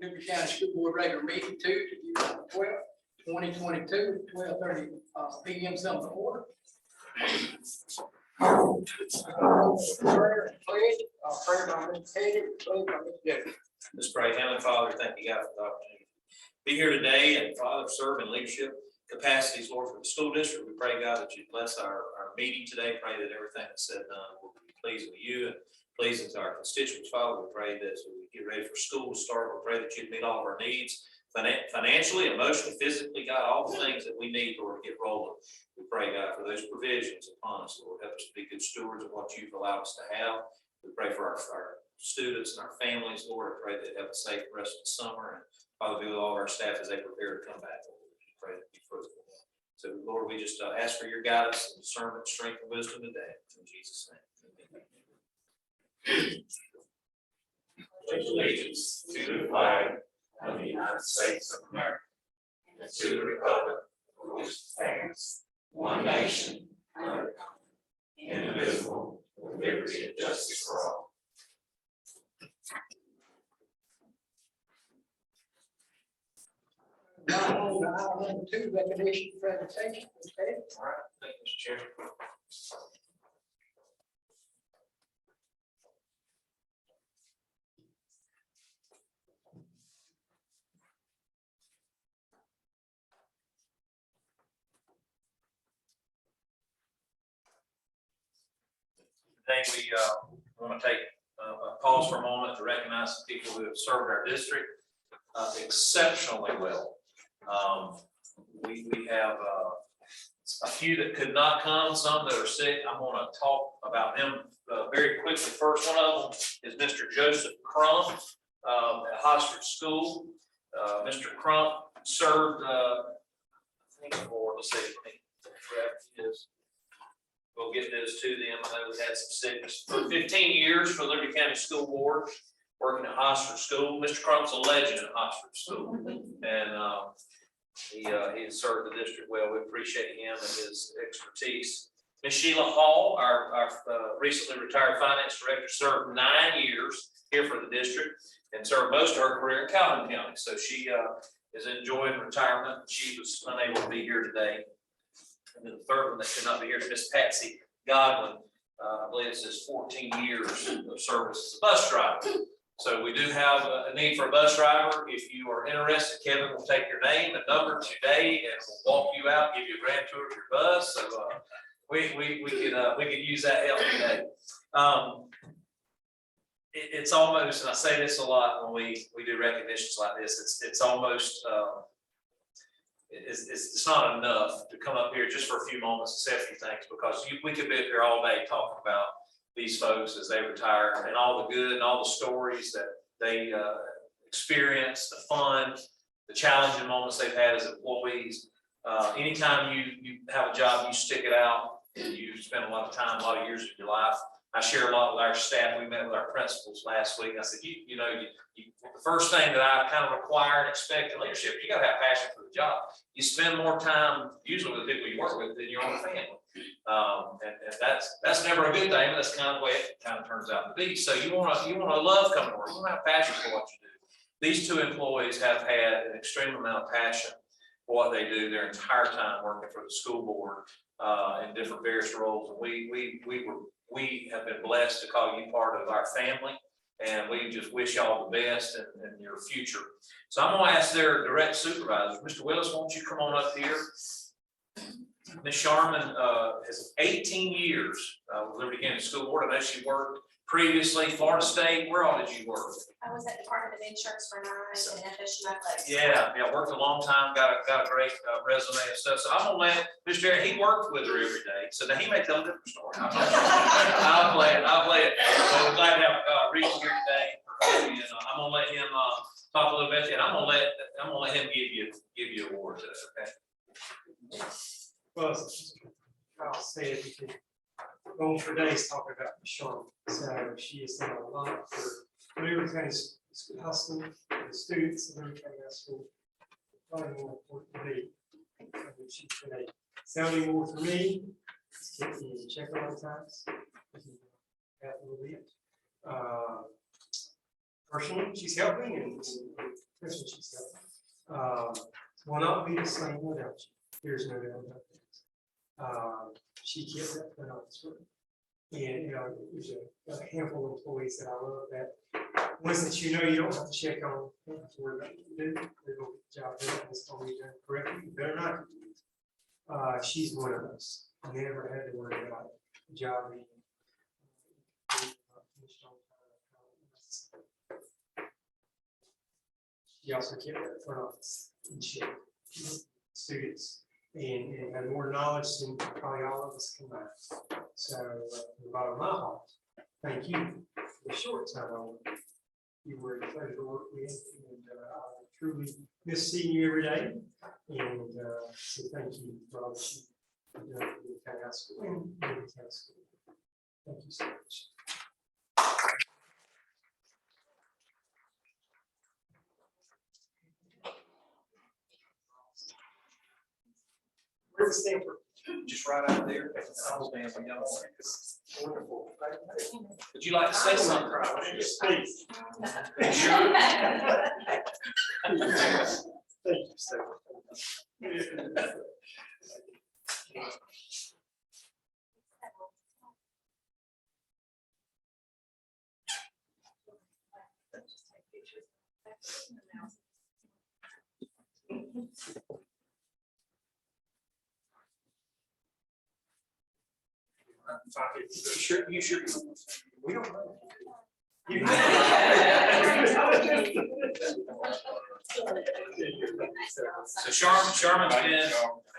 Liberty County School Board regular meeting Tuesday, July 12th, 2022, 12:30 p.m. Some order. Prayer and pledge. Prayer by Mr. Hager, pledge by Mr. Jeffrey. Let's pray. Heavenly Father, thank you, God, for the opportunity to be here today and Father, serve in leadership capacities, Lord, for the school district. We pray, God, that you bless our meeting today. Pray that everything that's said and done will be pleasing to you and pleasing to our constituents. Father, we pray that as we get ready for school to start, we pray that you'd meet all of our needs financially, emotionally, physically, God, all the things that we need, Lord, to get rolling. We pray, God, for those provisions upon us, Lord. Help us to be good stewards of what you've allowed us to have. We pray for our students and our families, Lord. I pray that they have a safe rest of the summer. And Father, be with all of our staff as they prepare to come back. Lord. We pray that be fruitful. So, Lord, we just ask for your guidance and discernment, strength, and wisdom today. In Jesus' name. Amen. Pledge allegiance to the flag of the United States of America and to the republic for which it stands, one nation, under God, indivisible, with liberty and justice for all. Now on to item number 2, recognition presentation. Okay. All right. Thank you, Mr. Chair. Today we want to take a pause for a moment to recognize some people who have served our district exceptionally well. We have a few that could not come, some that are sick. I'm going to talk about them very quickly. First one of them is Mr. Joseph Crump at Hosford School. Mr. Crump served, I think for, let's see, we'll get those to them. I know we had some sickness. For 15 years for Liberty County School Board, working at Hosford School. Mr. Crump's a legend at Hosford School, and he has served the district well. We appreciate him and his expertise. Ms. Sheila Hall, our recently retired finance director, served 9 years here for the district and served most of her career in Calhoun County. So she is enjoying retirement. She was unable to be here today. And then the third one that could not be here is Miss Patsy Godwin. I believe it says 14 years of service as a bus driver. So we do have a need for a bus driver. If you are interested, Kevin will take your name and number today and we'll walk you out, give you a grand tour of your bus. So we could use that help today. It's almost, and I say this a lot when we do recognitions like this, it's almost it's not enough to come up here just for a few moments and say a few things, because we could be up here all day talking about these folks as they retire and all the good and all the stories that they experience, the fun, the challenging moments they've had as employees. Anytime you have a job, you stick it out and you spend a lot of time, a lot of years of your life. I share a lot with our staff. We met with our principals last week. I said, the first thing that I kind of require and expect in leadership, you got to have passion for the job. You spend more time usually with the people you work with than your own family. And that's never a good thing, but that's kind of the way it kind of turns out to be. So you want to love coming to work. You want to have passion for what you do. These two employees have had an extreme amount of passion for what they do their entire time working for the school board in different various roles. And we have been blessed to call you part of our family, and we just wish y'all the best in your future. So I'm going to ask their direct supervisors. Mr. Willis, won't you come on up here? Ms. Sharman has 18 years with Liberty County School Board. I know she worked previously, Florida State. Where all did you work? I was at Department of Insurance for 9 and FSU Athletics. Yeah, worked a long time, got a great resume and stuff. So I'm gonna let Mr. Jerry, he worked with her every day. So now he may tell a different story. I'll play it. So we're glad to have Reed here today. And, I'm gonna let him talk a little bit, and I'm gonna let him give you awards. Okay. Well, I'll say it. We could go for days talking about Sean. So she has done a lot for Liberty County School, the students of Liberty County School. Probably more importantly, she's been a sounding board for me. It's kept me in check a lot of times. personally, she's helping and personally she's helping. Will not be the same without you. There's no doubt about that. She kept that put on this room. And, you know, there's a handful of employees that I love that ones that you know you don't have to check on before they do. They're going to get the job done. It's going to be done correctly. You better not. She's one of us. I never had to worry about the job being finished on time. She also kept that front office in check, students, and had more knowledge than probably all of us combined. So, from the bottom of my heart, thank you for the short time I worked. You were a pleasure to work with, and I truly miss seeing you every day. And so thank you for all that you've done for the county high school and the county school. Thank you so much. Where's the Stanford? Just right out there. Wonderful. Would you like to say something? Yes, please. Sure. Thank you so much. Sure, you sure. We don't know. So Sharman's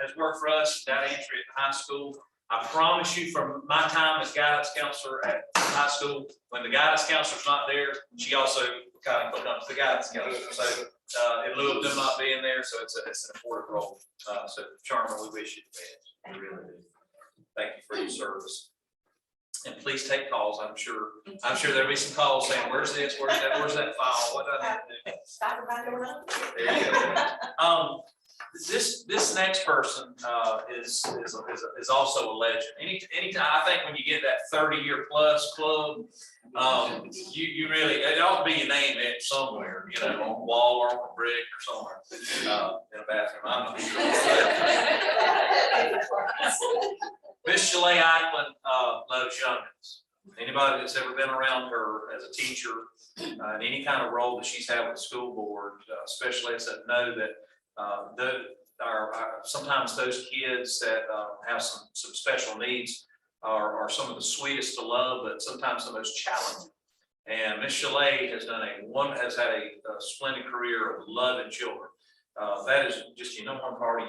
has worked for us, data entry at the high school. I promise you, from my time as guidance counselor at high school, when the guidance counselor's not there, she also kind of becomes the guidance counselor. So in lieu of them not being there, so it's an important role. So Sharman, we wish you the best. We really do. Thank you for your service. And please take calls. I'm sure there'll be some calls saying, where's this, where's that file, what do I need to do? There you go. This next person is also a legend. Anytime, I think when you get that 30-year plus club, you really, it ought to be your name it somewhere, you know, on a wall or on a brick or somewhere, in a bathroom. I'm not sure. Miss Shalay Eichmann loves youngins. Anybody that's ever been around her as a teacher, in any kind of role that she's had with the school board, especially as I know that sometimes those kids that have some special needs are some of the sweetest to love, but sometimes the most challenging. And Miss Shalay has had a splendid career of loving children. That is just one part of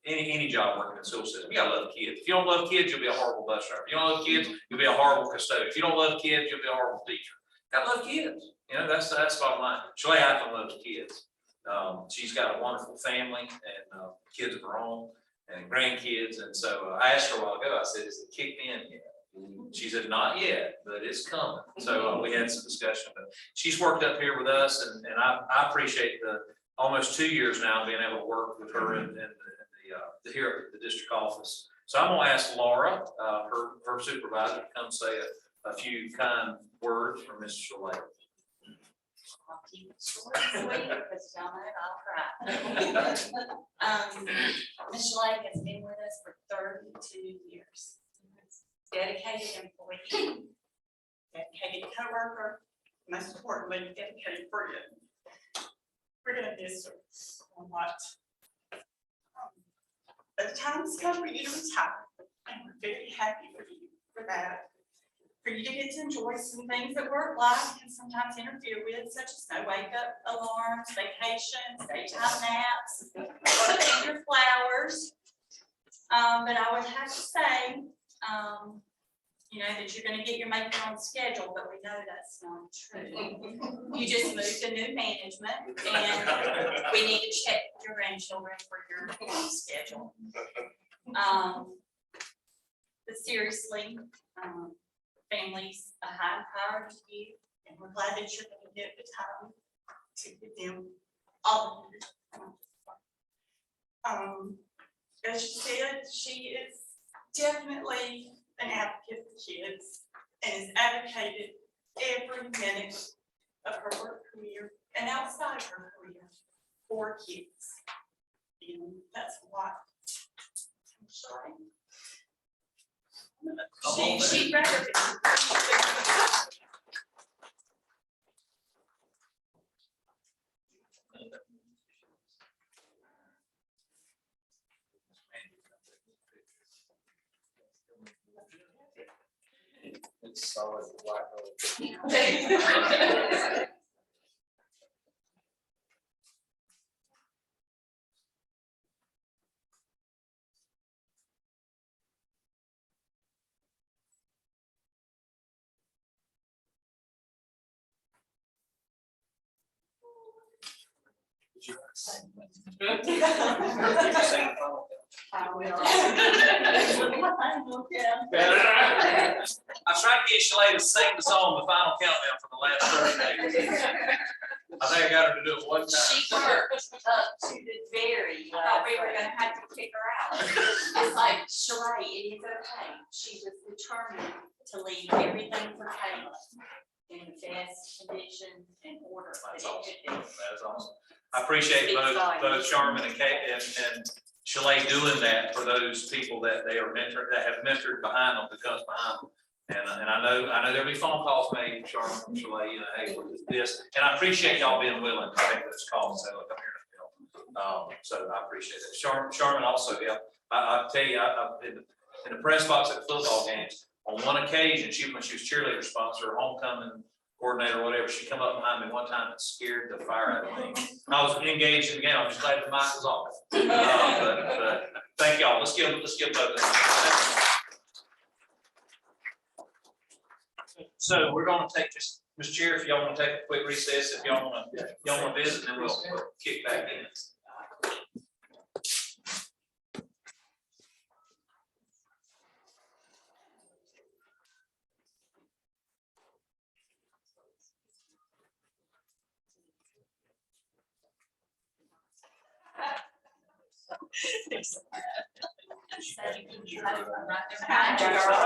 any job working in the school system. You gotta love kids. If you don't love kids, you'll be a horrible bus driver. If you don't love kids, you'll be a horrible custodian. If you don't love kids, you'll be a horrible teacher. Gotta love kids. You know, that's bottom line. Shalay Eichmann loves kids. She's got a wonderful family and kids of her own and grandkids. And so I asked her a while ago, I said, is it kicked in yet? She said, not yet, but it's coming. So we had some discussion, but she's worked up here with us, and I appreciate the almost 2 years now being able to work with her and here at the district office. So I'm gonna ask Laura, her supervisor, to come say a few kind words for Mrs. Shalay. I'll keep it short and sweet, because y'all know I'll cry. Ms. Shalay has been with us for 32 years. Dedicated employee, dedicated coworker, most importantly, dedicated friend. We're gonna miss her a lot. But the time's come for you to retire, and we're very happy for you for that. For you to get to enjoy some things that work life can sometimes interfere with, such as no wake-up alarms, vacations, daytime naps, or your flowers. But I would have to say, you know, that you're gonna get your makeup on schedule, but we know that's not true. You just moved to new management, and we need to check your grandchildren for your schedule. But seriously, family's a high priority to you, and we're glad that you're gonna get the time to give them all of your. As you said, she is definitely an advocate for kids and is advocated every minute of her work career and outside of her career for kids. And that's why. She'd rather. It's solid white. I will. I tried to get Shalay to sing the song, the final countdown for the last 30 days. I think I got her to do it one time. She worked up to the very I thought we last were second. gonna have to kick her out. It's like, Shalay, it is okay. She was determined to leave everything for Kayla in the best condition and order that That's it awesome. could be. That is awesome. I appreciate Speaks both volumes. Sharman and Kate and Shalay doing that for those people that they are that have mentored behind them, that comes behind them. And I know there'll be phone calls made, Sharman, from Shalay, you know, hey, look at this, and I appreciate y'all being willing to take those calls and say, look, I'm here to help. So I appreciate it. Sharman also, yeah, I tell you, in the press box at the football games, on one occasion, when she was cheerleader sponsor, homecoming coordinator, or whatever, she come up behind me one time and scared the fire out of me. I was engaged in the game, I'm just glad the mic was off. But thank y'all, let's give both of them. So we're gonna take just, Mr. Chair, if y'all wanna take a quick recess, if y'all wanna visit, then we'll kick back in. I just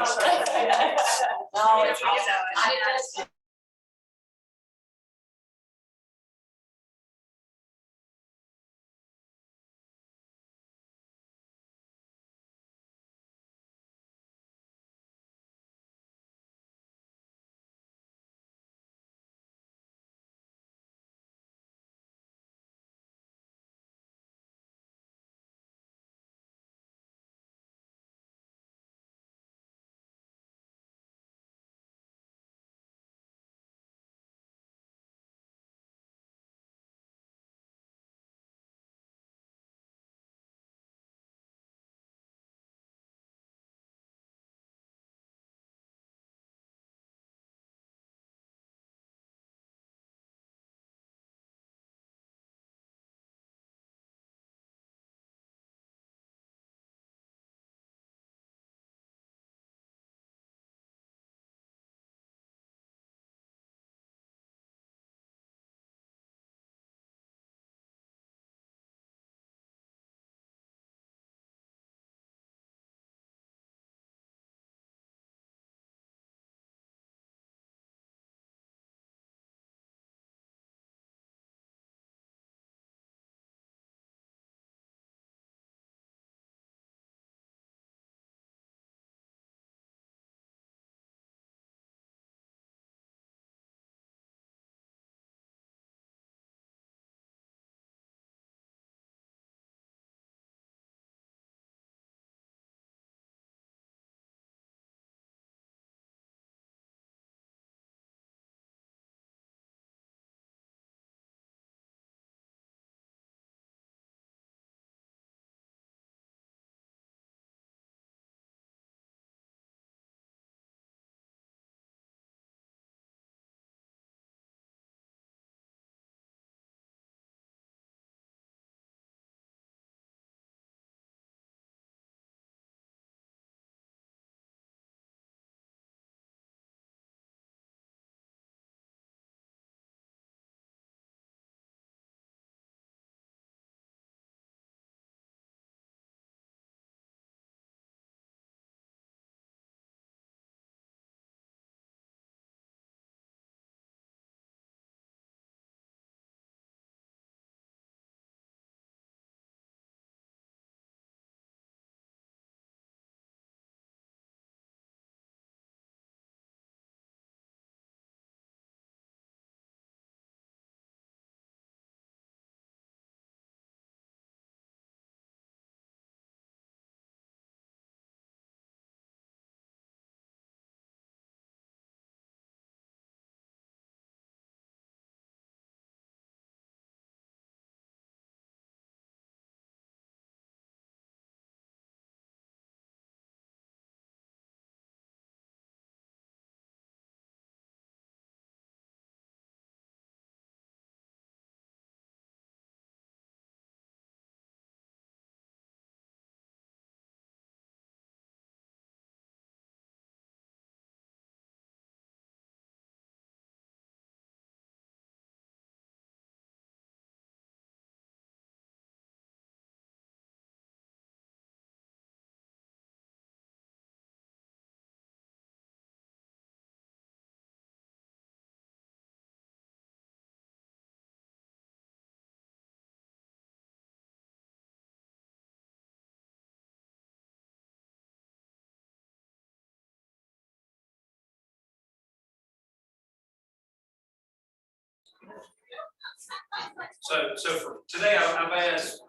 So for today, I've asked,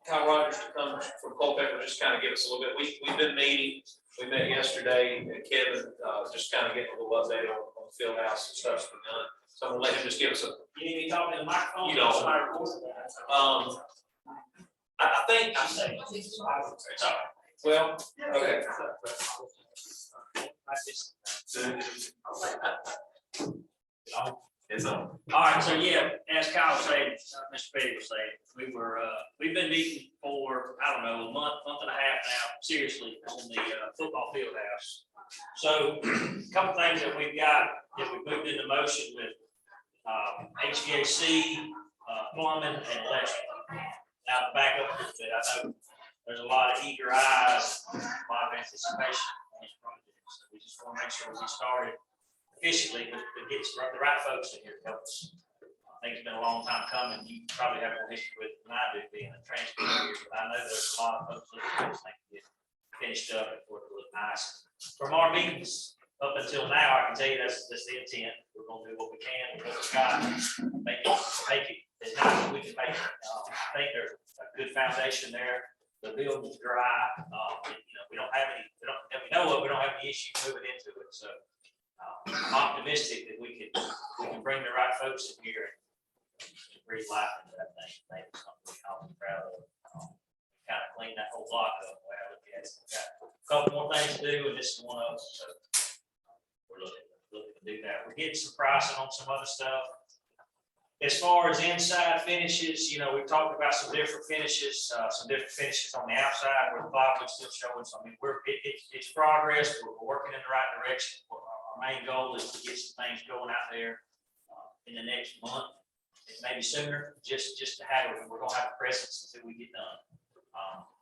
Kyle Rogers to come from Culpeper, just kind of give us a little bit. We've been meeting, we met yesterday, and Kevin, just kind of getting a little update on the field house and stuff's been done. So I'm gonna let him just give us a, You need me talking to the microphone? You don't. Somebody records it. I think, I say, it's all right. well, okay. It's on. All right, so yeah, as Kyle said, Mr. Petty was saying, we've been meeting for, I don't know, a month and a half now, seriously, on the football field house. So a couple things that we've got, that we moved into motion with HVAC, plumbing, and electrical. Now, to back up a little bit, I know there's a lot of eager eyes, a lot of anticipation on this project. So we just want to make sure we started efficiently, but get the right folks in here to help us. I think it's been a long time coming. You probably have more history with it than I do being a transfer here, but I know there's a lot of folks looking for this thing to get finished up and for it to look nice. From our meetings up until now, I can tell you that's the intent. We're gonna do what we can with what we got, make it as nice as we can make it. I think there's a good foundation there. The building's dry. We don't have any, we don't have any issues moving into it, so. I'm optimistic that we can bring the right folks in here and breathe life into that thing. Maybe something we all be proud of. Kind of clean that whole block up. The way I look at it. We've got a couple more things to do, and this is one of them. So we're looking to do that. We're getting some pricing on some other stuff. As far as inside finishes, we've talked about some different finishes on the outside where the plywood's still showing. So I mean, it's progress. We're working in the right direction. Our main goal is to get some things going out there in the next month, maybe sooner, just to have it. We're gonna have a presence until we get done.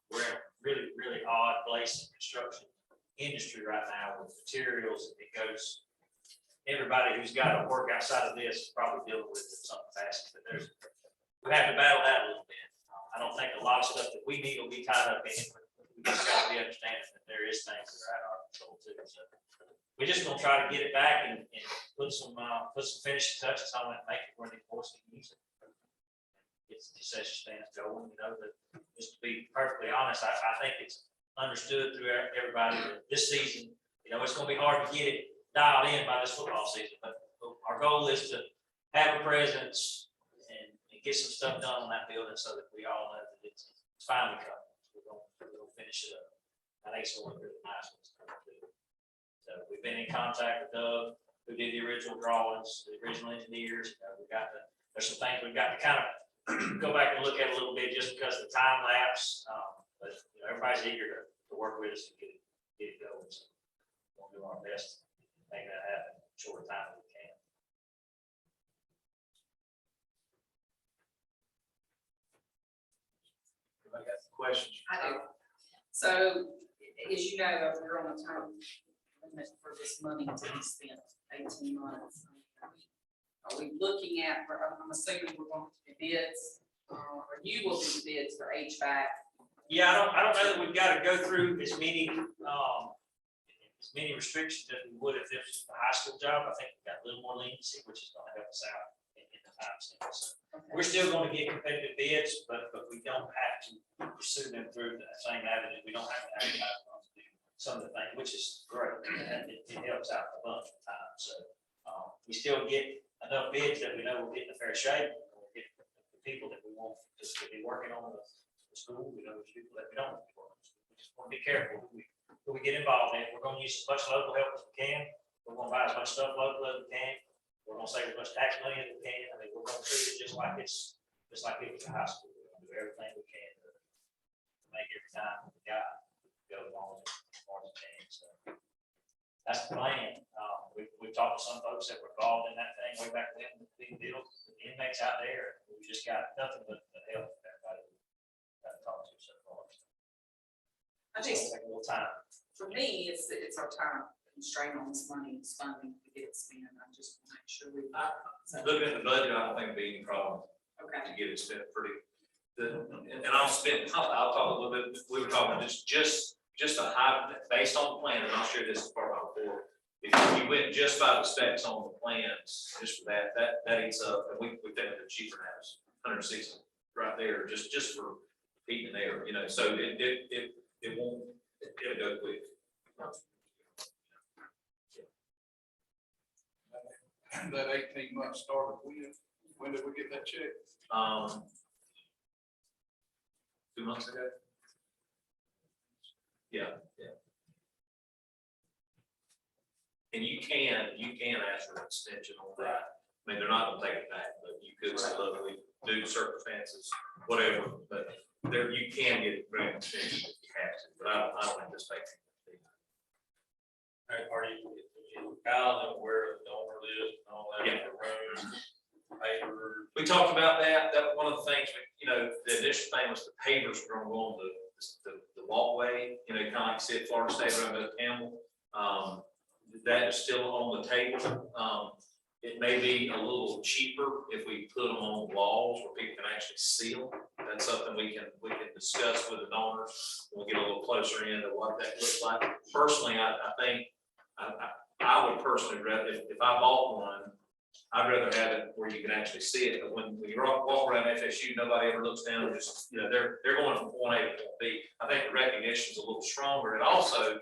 We're in a really, really odd place in the construction industry right now with materials. It goes, everybody who's got to work outside of this is probably dealing with something fast, but we have to battle that a little bit. I don't think a lot of stuff that we need will be tied up in it, but we just got to be understanding that there is things that are out of our control too. So we're just gonna try to get it back and put some finishing touches on it, make it where the boys can use it. Get the concession stands going, just to be perfectly honest, I think it's understood through everybody that this season, it's gonna be hard to get it dialed in by this football season, but our goal is to have a presence and get some stuff done on that building so that we all know that it's finally coming. We're gonna finish it up. I think it's gonna look really nice. So we've been in contact with Doug, who did the original drawings, the original engineers. There's some things we've got to kind of go back and look at a little bit just because of the time lapse. But everybody's eager to work with us and get it going. So we'll do our best to make that happen in the short time as we can. Anybody got some questions? I do. So, as you know, we're on a time limit for this money to be spent, 18 months. Are we looking at, I'm assuming we're going to do bids, or you will do the bids for HVAC? Yeah, I don't know that we've got to go through as many restrictions as we would if this was a high school job. I think we've got a little more leniency, which is going to help us out in the time stamp. So we're still going to get competitive bids, but we don't have to pursue them through the same avenue. We don't have to advertise them to do some of the things, which is great. It helps out a bunch of time. So we still get enough bids that we know we're getting a fair shake. We'll get the people that we want just to be working on the school. We know the people that we don't want to be working on. We just want to be careful who we get involved in. We're going to use as much local help as we can. We're going to buy as much stuff local as we can. We're going to save as much tax money as we can. I mean, we're going to treat it just like it was a high school. We're going to do everything we can to make every time we got go along as far as we can. So that's the plan. We've talked to some folks that were involved in that thing way back then, the big deal, the inmates out there. We just got nothing but help from everybody got to talk to so far. I think Take a little time. for me, it's our time constraint on this money, this funding to get it spent. I just want to make sure we. Looking at the budget, I don't think it'd be any problem Okay. to get it spent pretty. And I'll talk a little bit. We were talking just a high, based on the plan, and I'll share this as part of our report. if you went just by the specs on the plans, just for that eats up, and we think the cheaper now is 160 right there, just for heating and air, you know, so it won't, it'll go quick. That 18 months started, when did we get that check? 2 months ago. Yeah. And you can ask for an extension on that. I mean, they're not gonna take it back, but you could say, look, we do circumstances, whatever, but there, you can get an extension if you have to, but I don't anticipate. Are you Kyle aware of the donor list and all that? Yeah. The rooms, paper. We talked about that, one of the things, you know, the initial thing was the pavers were gonna go on the walkway, you know, kind of like you said, Florida State Road to Campbell. That is still on the table. It may be a little cheaper if we put them on walls where people can actually see them. That's something we can discuss with the donors. We'll get a little closer into what that looks like. Personally, I think, I would personally rather, if I bought one, I'd rather have it where you can actually see it, but when you walk around FSU, nobody ever looks down and just, you know, they're going from point A to point B. I think the recognition is a little stronger, and also,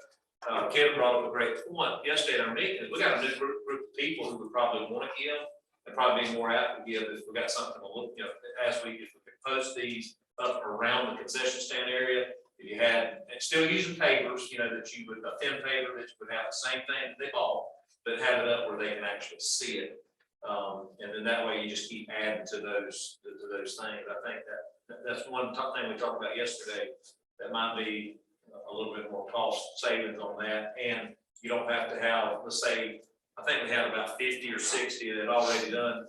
Kevin brought up a great point yesterday at our meeting, we got a new group of people who would probably want to give, and probably be more apt to give if we got something to look, you know, if we could post these up around the concession stand area. If you had, and still using pavers, you know, that you would, a thin paver that would have the same thing that they bought, but have it up where they can actually see it. And then that way you just keep adding to those things. I think that's one top thing we talked about yesterday. That might be a little bit more cost savings on that. And you don't have to have, let's say, I think we had about 50 or 60 that already done.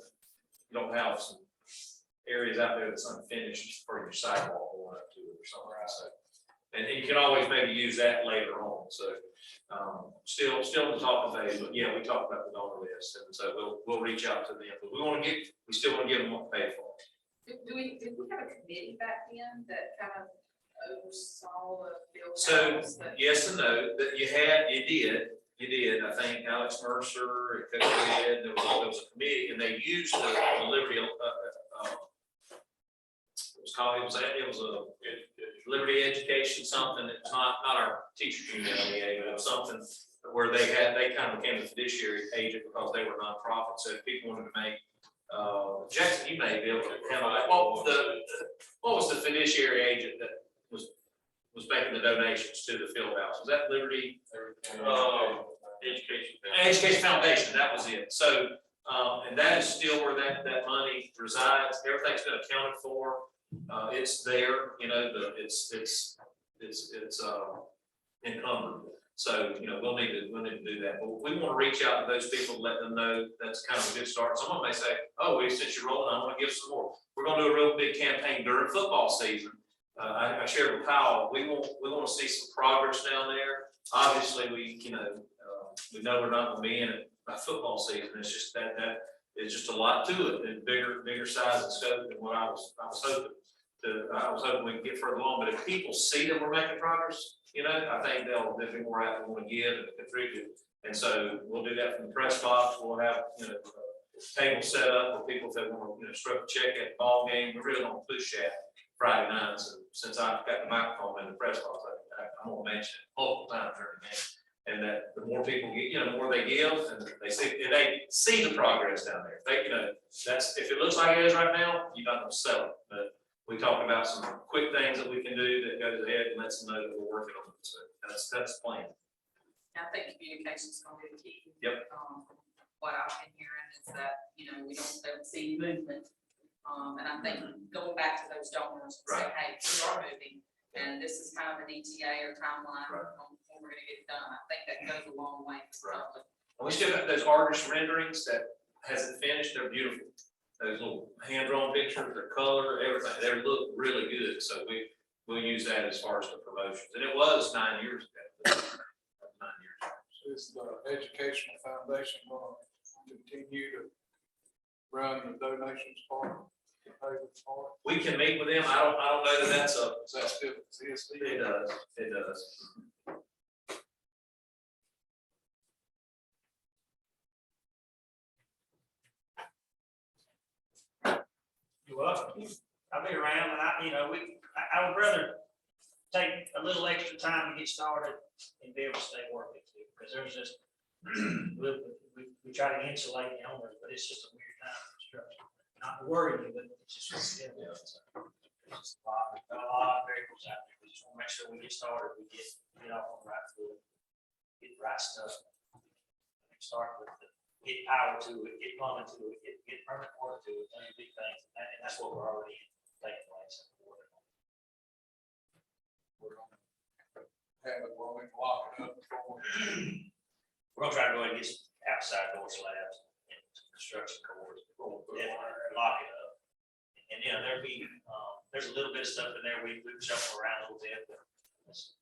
You don't have some areas out there that's unfinished for your sidewalk going up to it or something. So, and you can always maybe use that later on. So still in the talking phase, but yeah, we talked about the donor list, and so we'll reach out to them. But we still want to give them what they pay for. Did we have a committee back then that kind of oversaw the field? So yes and no, that you did. I think Alex Mercer, there was a committee, and they used the Liberty. It was a Liberty Education, something that's not our teachers union, but it was something where they kind of became a fiduciary agent because they were nonprofit. So if people wanted to make, Jackson, you may be able to handle that. What was the fiduciary agent that was making the donations to the field house? Was that Liberty? Education Foundation, that was it. So, and that is still where that money resides. Everything's been accounted for. It's there, you know, it's encumbered. So, you know, we'll need to do that. But we want to reach out to those people, let them know that's kind of a good start. Someone may say, oh, since you're rolling, I want to give some more. We're going to do a real big campaign during football season. I shared with Kyle, we want to see some progress down there. Obviously, we know we're not going to be in it by football season. It's just that it's just a lot to it, and bigger size and scope than what I was hoping. I was hoping we could get further along, but if people see that we're making progress, you know, I think they'll be more apt to want to give and contribute. And so we'll do that from the press box. We'll have, you know, tables set up for people that want to, you know, strip a check at the ball game. We're really going to push that Friday nights. And since I've got the microphone in the press box, I'm going to mention it multiple times during the game. And that the more people get, you know, the more they give, and they see the progress down there. They, you know, that's, if it looks like it is right now, you're not going to sell it. But we talked about some quick things that we can do that goes ahead and lets them know that we're working on it. So that's the plan. I think communication is going to be the key. Yep. What I've been hearing is that, you know, we don't see movement. And I think going back to those donors and saying, hey, we are moving, and this is kind of an ETA or timeline on when we're going to get it done. I think that goes a long way. And we still got those artist renderings that hasn't finished. They're beautiful. Those little hand-drawn pictures, their color, everything, they look really good. So we'll use that as far as the promotions. And it was 9 years ago. 9 years ago. Is the educational foundation going to continue to run the donations part, the payments part? We can meet with them. I don't know that that's a. Is that still CSB? It does. Well, I'll be around and I would rather take a little extra time to get started and be able to stay working too, because there's just, we try to insulate the owners, but it's just a weird time for construction. Not to worry you, but it's just, yeah, it's just a lot of variables out there. We just want to make sure we get started, we get off on the right foot, get the right stuff. Start with get power to it, get plumbing to it, get permanent water to it, those are big things, and that's what we're already taking place. Have it while we lock it up before we. We're gonna try to go ahead and get some outside door slabs and some construction cords, and lock it up. And, there'll be, there's a little bit of stuff in there, we shuffle around a little bit, but it's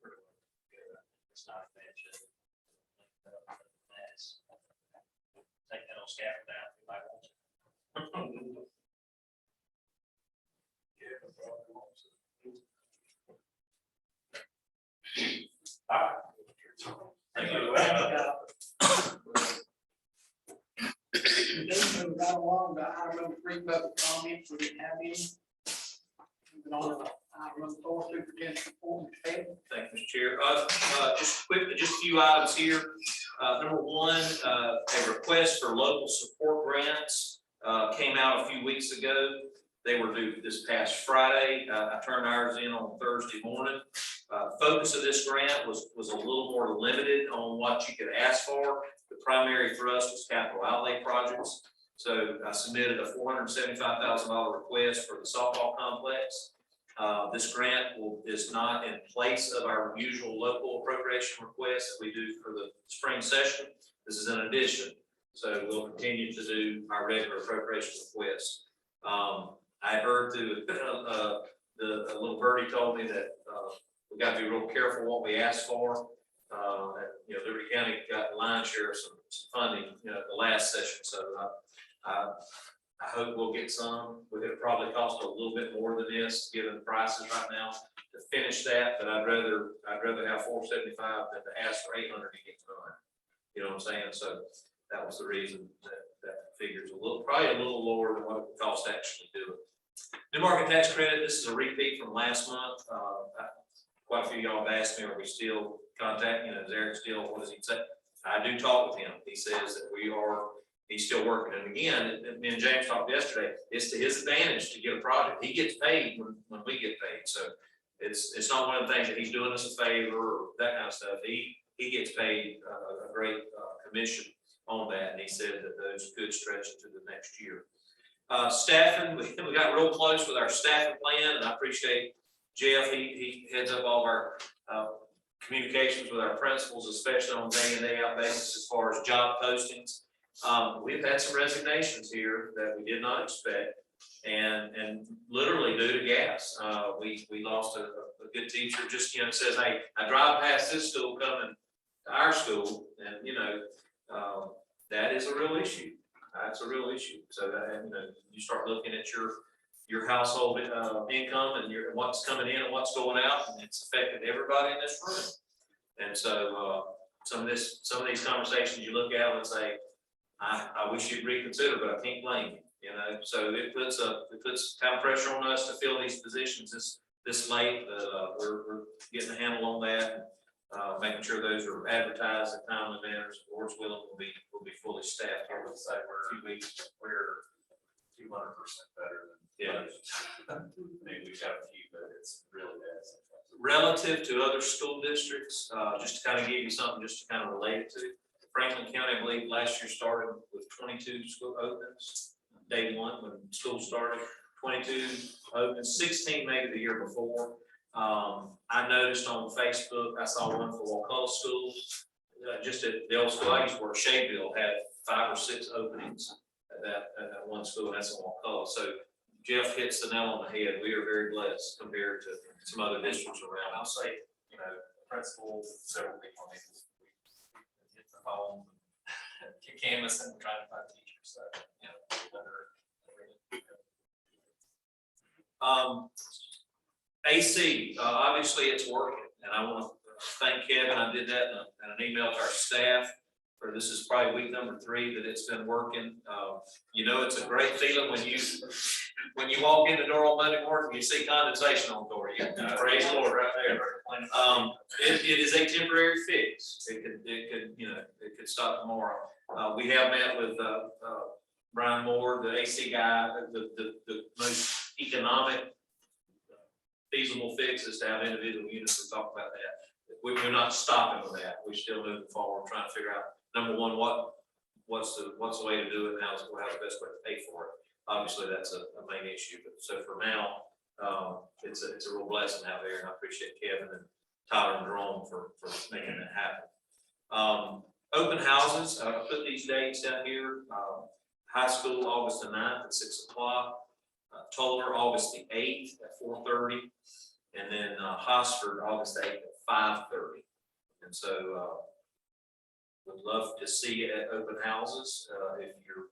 pretty good. It's not a bad shape. Take that old scaffold down if you might want to. All right. Thank you. Moving right along to item number 3, public comments, we didn't have any. Moving on to item number 4, superintendent's report, Mr. Taylor. Thank you, Mr. Chair. Just quickly, just a few items here. Number one, a request for local support grants came out a few weeks ago. They were due this past Friday. I turned ours in on Thursday morning. Focus of this grant was a little more limited on what you could ask for. The primary thrust was capital outlay projects. So I submitted a $475,000 request for the softball complex. This grant is not in place of our usual local appropriation request that we do for the spring session. This is an addition. So we'll continue to do our regular appropriation request. I heard through the little birdie told me that we got to be real careful what we ask for. Liberty County got lion's share of some funding, the last session. So I hope we'll get some. It'll probably cost a little bit more than this, given the prices right now to finish that. But I'd rather have 475 than to ask for 800 to get done. You know what I'm saying? So that was the reason that figures probably a little lower than what it would cost to actually do it. New market tax credit. This is a repeat from last month. Quite a few of y'all have asked me, are we still contacting? Is Eric still? What does he say? I do talk with him. He says that he's still working. And again, me and James talked yesterday, it's to his advantage to get a project. He gets paid when we get paid. So it's not one of the things that he's doing us a favor or that kind of stuff. He gets paid a great commission on that. And he said that those could stretch into the next year. Staffing, we got real close with our staffing plan, and I appreciate Jeff. He heads up all of our communications with our principals, especially on day in, day out basis as far as job postings. We've had some resignations here that we did not expect, and literally due to gas. We lost a good teacher. Just says, hey, I drive past this school coming to our school, and that is a real issue. That's a real issue. So that you start looking at your household income and what's coming in and what's going out, and it's affected everybody in this room. And so some of these conversations you look at and say, I wish you'd reconsider, but I can't blame you. So it puts time pressure on us to fill these positions this late. We're getting a handle on that, making sure those are advertised in timely manners. Lord's willing, we'll be fully staffed. I would say we're 2 weeks, we're 200% better than. Yeah. Maybe we've got a few, but it's really bad. Relative to other school districts, just to kind of give you something just to kind of relate it to. Franklin County, I believe last year started with 22 school opens. Day one when school started, 22 opens, 16 maybe the year before. I noticed on Facebook, I saw one for Wakulla schools. Just at the old school I used to work, Shadyville had 5 or 6 openings at that one school, and that's in Wakulla. So Jeff hits the nail on the head. We are very blessed compared to some other districts around. I'll say, principals, several people, we hit the phone, canvas and trying to find teachers. So, AC, obviously it's working, and I want to thank Kevin. I did that in an email to our staff. This is probably week number 3 that it's been working. It's a great feeling when when you walk in the door on Monday morning, you see condensation on the door, you praise the Lord right there. It is a temporary fix. It could stop tomorrow. We have met with, Brian Moore, the AC guy, the most economic feasible fix is to have individual units. We talked about that. We're not stopping with that. We're still moving forward, trying to figure out, number one, what's the way to do it, and how's the best way to pay for it. Obviously, that's a main issue, but so for now, it's a real blessing out there, and I appreciate Kevin and Tyler and Jerome for making that happen. Open houses, I put these dates down here. High school, August the 9th at 6 o'clock. Toller, August the 8th at 4:30. And then Hosford, August 8th at 5:30. And so would love to see you at open houses if you're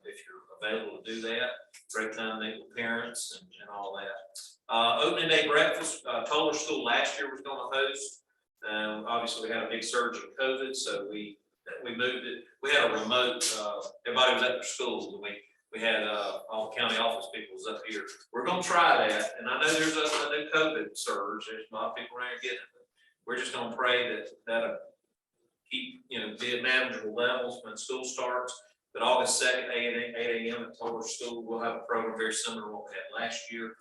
available to do that. Great time to meet with parents and all that. Opening day breakfast, Toller School last year was going to host. Obviously, we had a big surge in COVID, so we moved it. We had a remote, everybody was at their schools, and we had all the county office people was up here. We're gonna try that, and I know there's a new COVID surge, there's a lot of people around here getting it, but we're just gonna pray that that'll keep, be at manageable levels when school starts. But August 2nd, 8 a.m. at Toller School, we'll have a program very similar to what we had last year,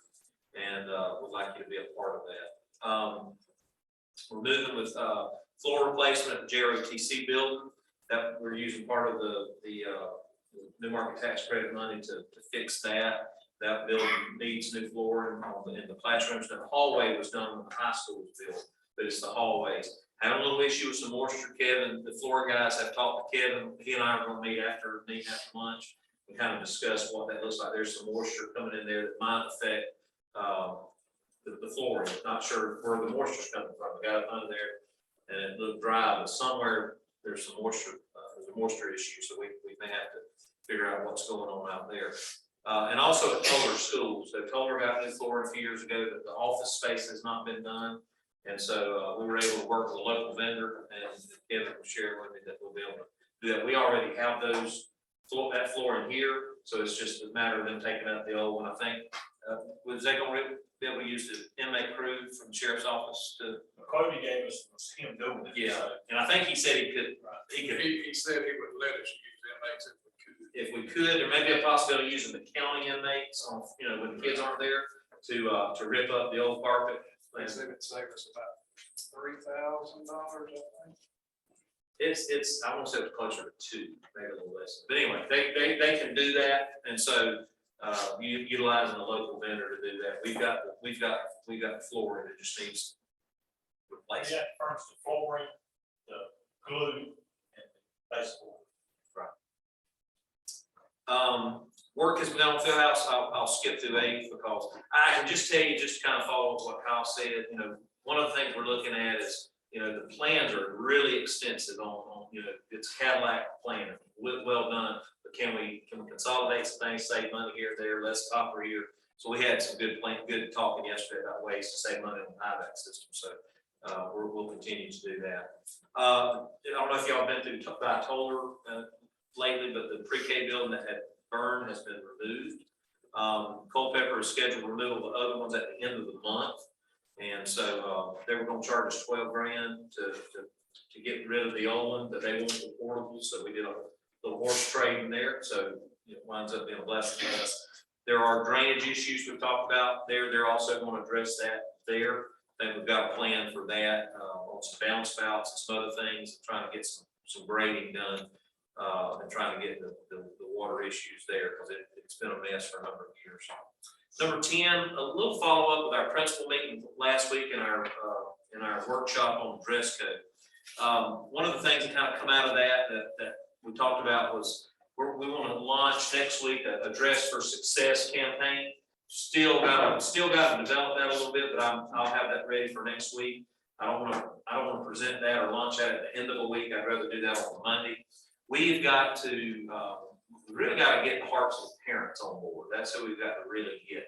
and would like you to be a part of that. We're moving with floor replacement at the JROTC building. That we're using part of the new market tax credit money to fix that. That building needs new flooring in the classrooms. The hallway was done when the high school was built, but it's the hallways. Had a little issue with some moisture, Kevin. The floor guys have talked to Kevin. He and I are going to meet after lunch. We kind of discussed what that looks like. There's some moisture coming in there that might affect the flooring. Not sure where the moisture's coming from. We got it under there and it looked dry, but somewhere there's some moisture. There's a moisture issue, so we may have to figure out what's going on out there. And also at Toller Schools. So Toller got new flooring a few years ago, but the office space has not been done. And so we were able to work with a local vendor, and Kevin will share with me that we'll be able to do that. We already have that flooring here, so it's just a matter of them taking out the old one. I think, was they going to be able to use the inmate crew from the sheriff's office to? The quote he gave us was him doing it. Yeah, and I think he said he could. He said he would let us use inmates If we could, there may be a possibility of using the county inmates on, when the kids aren't there to rip up the old carpet. They said it'd save us about $3,000, I think. It's I won't say it's closer to 2, maybe a little less. But anyway, they can do that, and so utilizing a local vendor to do that. We've got the flooring. It just needs replacement. Yeah, first the flooring, the glue, and basically. Work has been on the field house. I'll skip through 8 because I can just tell you, just to kind of follow what Kyle said, one of the things we're looking at is, the plans are really extensive on it's Cadillac plan, well done, but can we consolidate some things, save money here, there, less copper here. So we had some good talking yesterday about ways to save money on the IVAC system. So we'll continue to do that. I don't know if y'all been through Toller lately, but the pre-K building that had burned has been removed. Culpeper is scheduled removal of the other ones at the end of the month. And so they were going to charge us $12 grand to get rid of the old one, but they want the portable. So we did a little horse trading there. So it winds up being a blessing to us. There are drainage issues we've talked about there. They're also going to address that there. I think we've got a plan for that on some bounce spouts and some other things, trying to get some grading done. And trying to get the water issues there because it's been a mess for a number of years. Number 10, a little follow up with our principal meeting last week in our workshop on dress code. One of the things that kind of come out of that we talked about was we want to launch next week a Dress for Success campaign. Still got to develop that a little bit, but I'll have that ready for next week. I don't want to present that or launch that at the end of the week. I'd rather do that on Monday. We've got to really got to get the hearts of parents on board. That's who we've got to really get,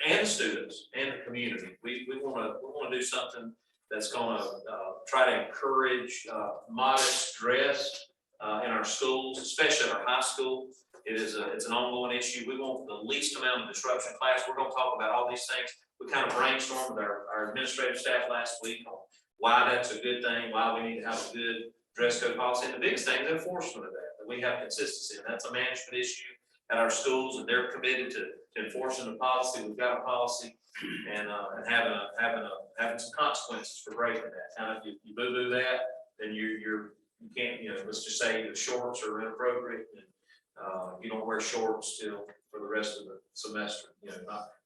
and students and the community. We want to do something that's going to try to encourage modest dress in our schools, especially in our high school. it's an ongoing issue. We want the least amount of disruption class. We're gonna talk about all these things. We kind of brainstormed with our administrative staff last week on why that's a good thing, why we need to have a good dress code policy. And the biggest thing is enforcement of that we have consistency. And that's a management issue at our schools, and they're committed to enforcing the policy. We've got a policy and having some consequences for breaking that. Now, if you boo-boo that, then you can't, let's just say the shorts are inappropriate and you don't wear shorts till for the rest of the semester,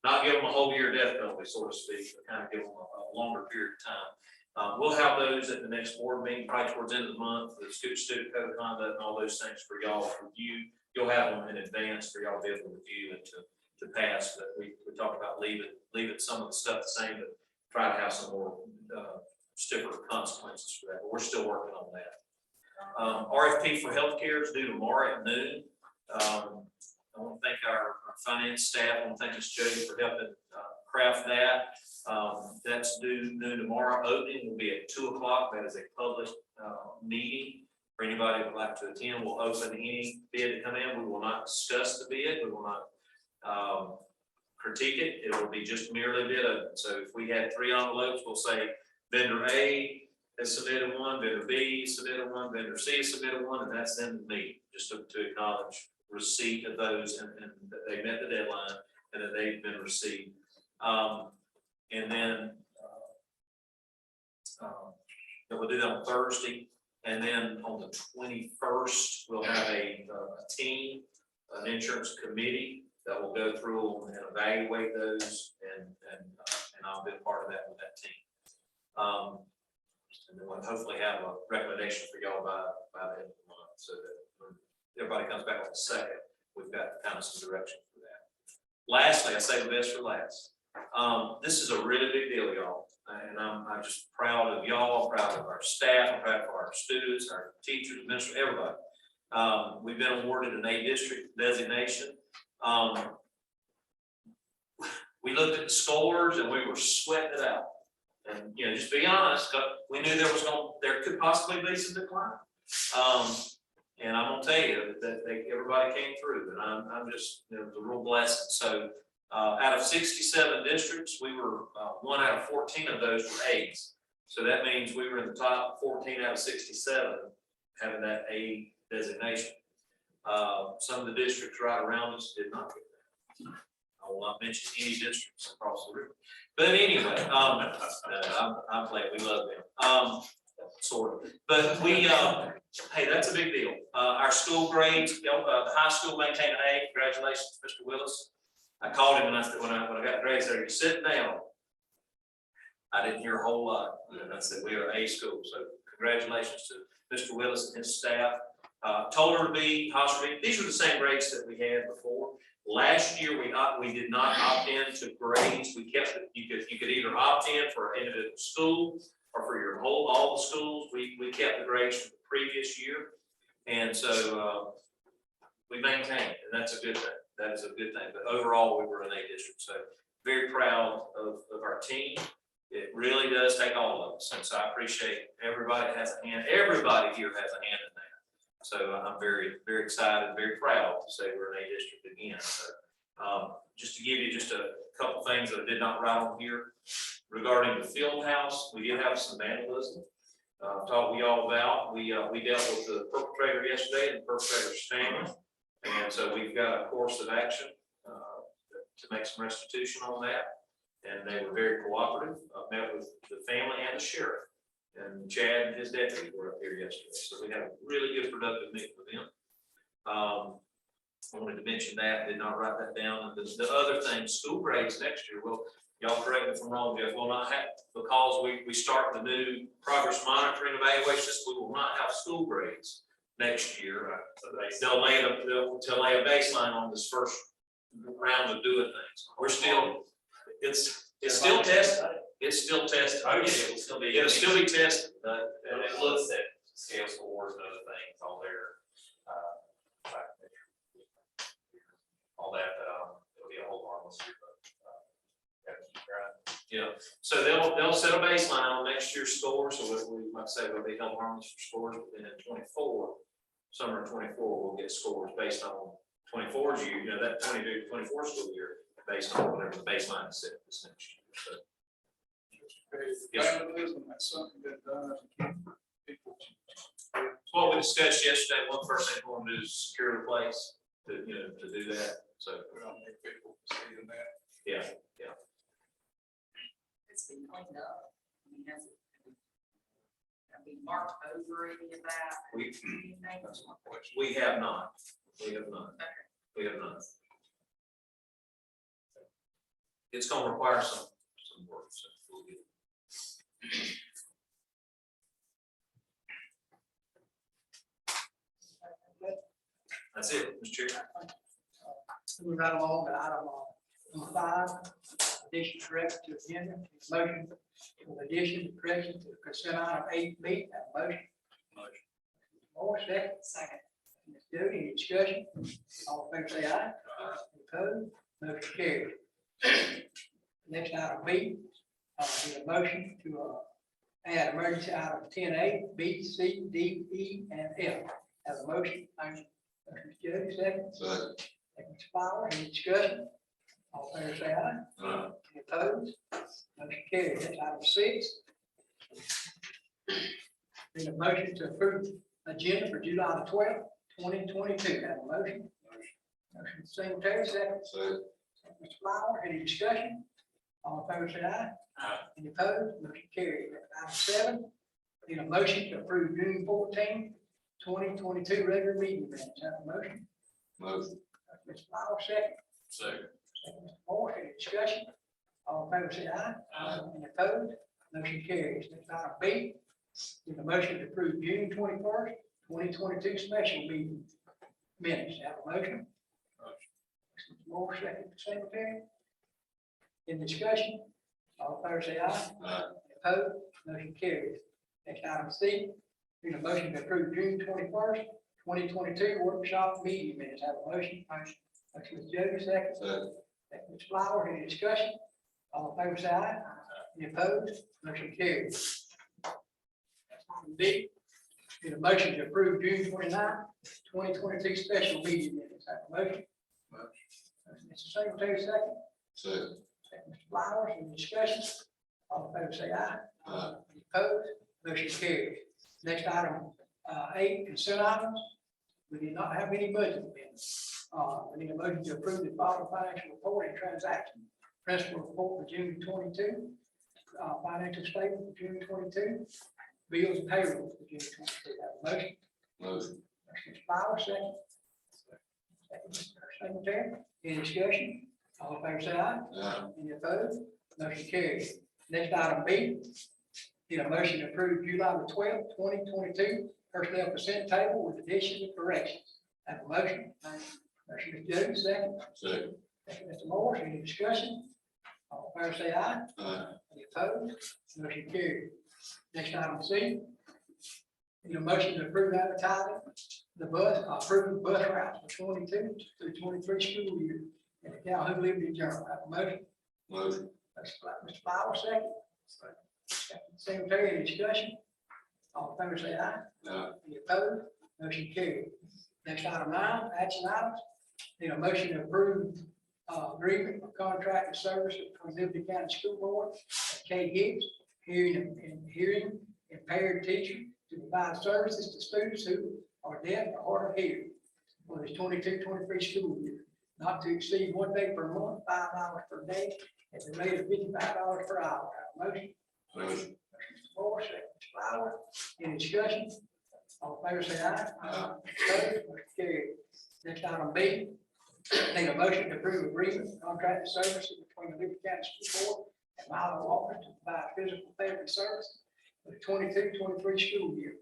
not give them a whole year death penalty, so to speak, but kind of give them a longer period of time. We'll have those at the next board meeting, probably towards the end of the month, the student code of conduct and all those things for y'all to review. You'll have them in advance for y'all to be able to review and to pass, but we talked about leaving some of the stuff the same, but try to have some more stiffer consequences for that, but we're still working on that. RFP for healthcare is due tomorrow at noon. I want to thank our finance staff. I want to thank Ms. Jody for helping craft that. That's due noon tomorrow. Opening will be at 2 o'clock. That is a public meeting for anybody who would like to attend. We'll open any bid to come in. We will not discuss the bid. We will not critique it. It will be just merely bid open. So if we had 3 envelopes, we'll say vendor A has submitted one, vendor B submitted one, vendor C submitted one, and that's them to me, just to acknowledge receipt of those and that they met the deadline and that they've been received. And then we'll do that on Thursday. And then on the 21st, we'll have a team, an insurance committee that will go through and evaluate those, and I'll be a part of that with that team. And then we'll hopefully have a recommendation for y'all by the end of the month, so that when everybody comes back on the 2nd, we've got kind of some direction for that. Lastly, I say the best for last. This is a really big deal, y'all, and I'm just proud of y'all. I'm proud of our staff. I'm proud of our students, our teachers, administrators, everybody. We've been awarded an A district designation. We looked at the scores and we were sweating it out. And just be honest, we knew there could possibly be some decline. And I'm gonna tell you that everybody came through, and I'm just, it was a real blessing. So out of 67 districts, we were 1 out of 14 of those were A's. So that means we were in the top 14 out of 67 having that A designation. Some of the districts right around us did not get that. I will not mention any districts across the river. But anyway, I'm glad we love them. Sort of. But we, hey, that's a big deal. Our school grades, the high school maintained an A. Congratulations, Mr. Willis. I called him and I said, when I got grades there, you sit down. I didn't hear a whole lot. And I said, we are A school. So congratulations to Mr. Willis and his staff. Toller B, Hosser B, these are the same grades that we had before. Last year, we did not opt in to grades. We kept it. You could either opt in for an individual school or for all the schools. We kept the grades from the previous year, and so we maintained it, and that's a good thing. That is a good thing. But overall, we were an A district, so very proud of our team. It really does take all of us, and so I appreciate everybody that has a hand. Everybody here has a hand in that. So I'm very, very excited, very proud to say we're an A district again. So just to give you just a couple things that I did not write on here regarding the field house, we did have some vandalism. Talked we all about. We dealt with the perpetrator yesterday and the perpetrator's family, and so we've got a course of action to make some restitution on that. And they were very cooperative. I met with the family and the sheriff. And Chad and his deputy were up here yesterday. So we had a really good productive meeting with them. I wanted to mention that, did not write that down. And the other thing, school grades next year, well, y'all correct me if I'm wrong, Jeff, will not have, because we start the new progress monitoring evaluation system, we will not have school grades next year. They'll lay a baseline on this first round of doing things. We're still, it's still tested. It's still tested. Oh, yeah, it'll still be tested. and it looks at scale scores and other things on there. All that, it'll be a whole lot less. Yeah, so they'll set a baseline on next year's score. So we might say we'll be held harmless for scores, but then in 24, summer of 24, we'll get scores based on 24 year, that 22-24 school year, based on whatever the baseline is set this next year. So, Vandalism, that's something that done people. well, we discussed yesterday, one first thing we want to do is secure the place to do that. So, I don't think people seeing that. yeah. It's been cleaned up. I mean, has it? Have we marked over any of that? Anything? That's my question. We have not. We have not. We have not. It's gonna require some work, so we'll get it. That's it, Mr. Chair. Moving right along to item number 5, addition correction to agenda, motion with addition, correction to consent item 8B, have a motion. Moore, second. Ms. Jody, any discussion? All in favor say aye. Opposed, motion carried. Next item B, need a motion to add emergency item 10A, B, C, D, E, and F. Have a motion. Motion, Ms. Jody, second. Second, Ms. Flowers, any discussion? All in favor say aye. Any opposed? Motion carried. Next item 6. Need a motion to approve agenda for July the 12th, 2022. Have a motion? Motion, Secretary, second. Second, Mr. Flower, any discussion? All in favor say aye. Any opposed? Motion carried. Item 7, need a motion to approve June 14, 2022 regular meeting minutes. Have a motion? Motion. Mr. Flower, second. Second, Mr. Moore, any discussion? All in favor say aye. Any opposed? Motion carries. Next item B, need a motion to approve June 21st, 2022 special meeting minutes. Have a motion? Motion. Mr. Moore, second, Secretary. In discussion, all in favor say aye. Opposed, motion carries. Next item C, need a motion to approve June 21st, 2022 workshop meeting minutes. Have a motion? Motion. Motion, Ms. Jody, second. Second, Ms. Flower, any discussion? All in favor say aye. Any opposed, motion carries. Item D, need a motion to approve June 29th, 2022 special meeting minutes. Have a motion? Motion. Mr. Secretary, second. Second, Mr. Flowers, any discussion? All in favor say aye. Any opposed, motion carries. Next item, 8, consent items. We did not have any budget amendments. We need a motion to approve the following financial report and transaction. Principal report for June 22, financial statement for June 22, bills and payrolls for June 22. Have a motion? Motion. Mr. Flowers, second. Second, Mr. Secretary. Any discussion? All in favor say aye. Any opposed? Motion carries. Next item B, need a motion to approve July the 12th, 2022 personnel consent table with additions and corrections. Have a motion? Motion, Ms. Jody, second. Second, Mr. Morris, any discussion? All in favor say aye. Any opposed? Motion carried. Next item C, need a motion to approve advertising approve bus routes for 22 through 23 school year in the Calhoun Liberty Journal. Have a motion? Motion. Mr. Flower, second. Second, Secretary, any discussion? All in favor say aye. Any opposed? Motion carried. Next item 9, action items. Need a motion to approve agreement for contracted services between Liberty County School Board and K. Hicks, hearing impaired teacher to provide services to students who are deaf or hard of hearing for this 22-23 school year, not to exceed 1 day per month, $5 per day, at the rate of $55 per hour. Have a motion? Motion. Mr. Moore, second, Mr. Flower. Any discussion? All in favor say aye. Opposed? Motion carried. Next item B, need a motion to approve agreement for contracted services between the Liberty County School Board and Milo Walker to provide physical therapy service for the 22-23 school year,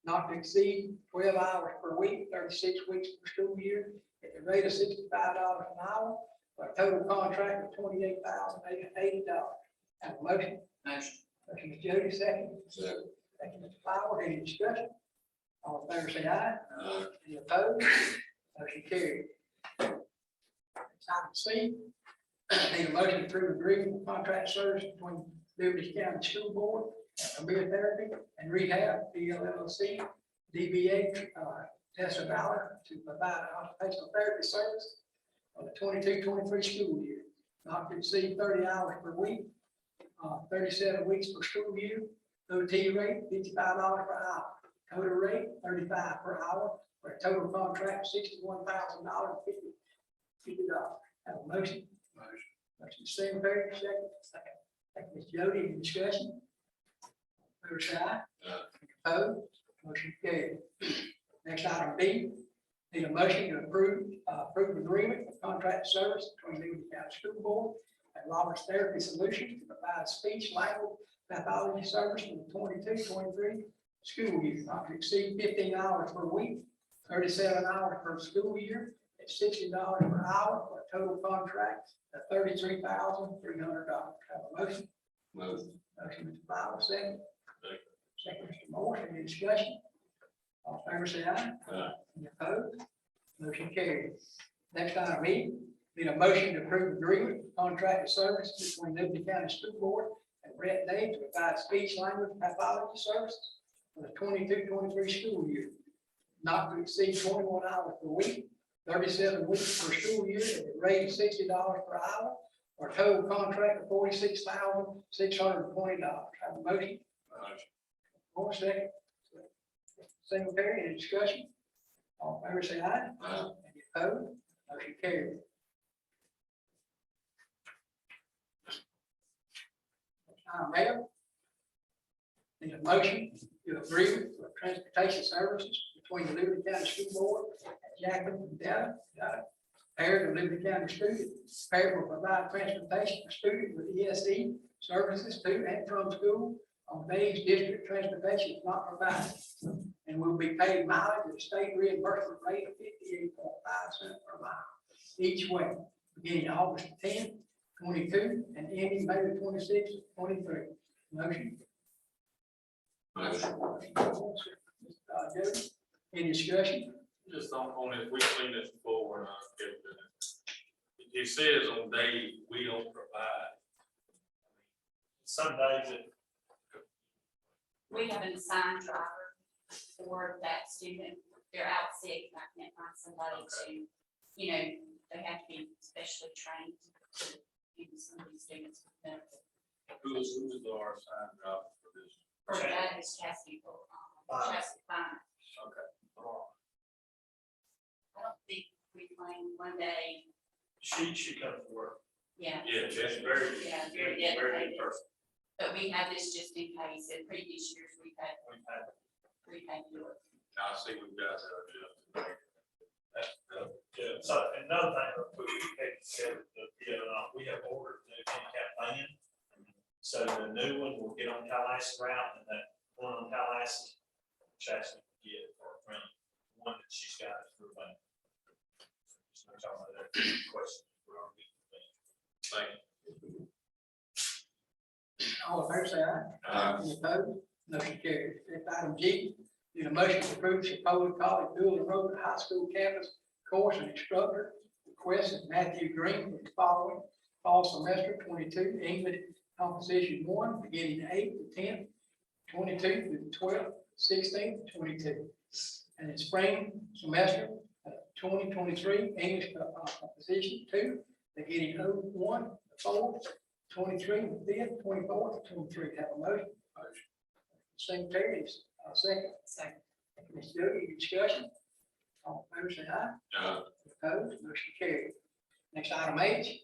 not to exceed 12 hours per week, 36 weeks per school year, at the rate of $65 an hour, for a total contract of $28,880. Have a motion? Motion. Motion, Ms. Jody, second. Second, Mr. Flower, any discussion? All in favor say aye. Any opposed? Motion carried. Item C, need a motion to approve agreement for contract service between Liberty County School Board, Premier Therapy and Rehab, PLLC, DBA Tessa Ballard to provide occupational therapy service for the 22-23 school year, not to exceed 30 hours per week, 37 weeks per school year, OT rate $55 per hour, total rate $35 per hour, for a total contract of $61,050. Have a motion? Motion Singletary, second. Second, Ms. Jody, any discussion? Favor say aye. Opposed? Motion carried. Next item B, need a motion to approve agreement of contract service between Liberty County School Board and Roberts Therapy Solutions to provide speech language pathology service for the 22-23 school year, not to exceed 15 hours per week, 37 hours per school year, at $60 per hour, for a total contract of $33,300. Have a motion? Motion, Mr. Bible, second. Second, Mr. Morris, any discussion? All in favor, say aye. Any opposed? Motion carried. Next item E, need a motion to approve agreement, contract of service between Liberty County School Board and Brett Day to provide speech language pathology services for the 22-23 school year, not to exceed 21 hours per week, 37 weeks per school year, at the rate of $60 per hour, or a total contract of $46,620. Have a motion? Moore, second. Singletary, any discussion? All in favor, say aye. Any opposed? Motion carried. Mayor, need a motion to agree for transportation services between the Liberty County School Board and Jackson and Data. Paired with Liberty County students, paired will provide transportation for students with ESE services to and from school on days district transportation is not provided, and will be paid mileage at a state reimbursement rate of 58.5 cents per mile each way, beginning August 10, 22, and ending May 26, 23. Motion. Jody, any discussion? Just on it, we've seen this before, and it says on day, we don't provide. Some days it We have an assigned driver for that student. They're out sick, and I can't find somebody to, they have to be specially trained to use some of these students with benefit. Who's our assigned driver for this? For that is Chastity, Chastity Fine. Okay. I don't think we claim one day, she comes to work. yeah, Yeah, that's very, Yeah, very very good person. but we have this just in case. In previous years, we've had to do it. I see we've got that. Yeah, so another thing, we have ordered the new handicap van. So the new one will get on Tallahassee route, and that one on Tallahassee, Chastity will get or rent one that she's got is for van. Just not talking about that question. We're gonna get the van. Thank you. All in favor, say aye. Any opposed? Motion carried. Next item G, need a motion to approve Chipotle College dual enrollment high school campus course and instructor request of Matthew Green for the following fall semester 22 English composition 1, beginning 8th to 10th, 22 through the 12th, 16th to 22. And in spring semester 2023 English composition 2, beginning 01 to 4, 23 to 5th, 24 to 23. Have a motion? Secretary, second. Second. Ms. Jody, any discussion? All in favor, say aye. Opposed, motion carried. Next item H.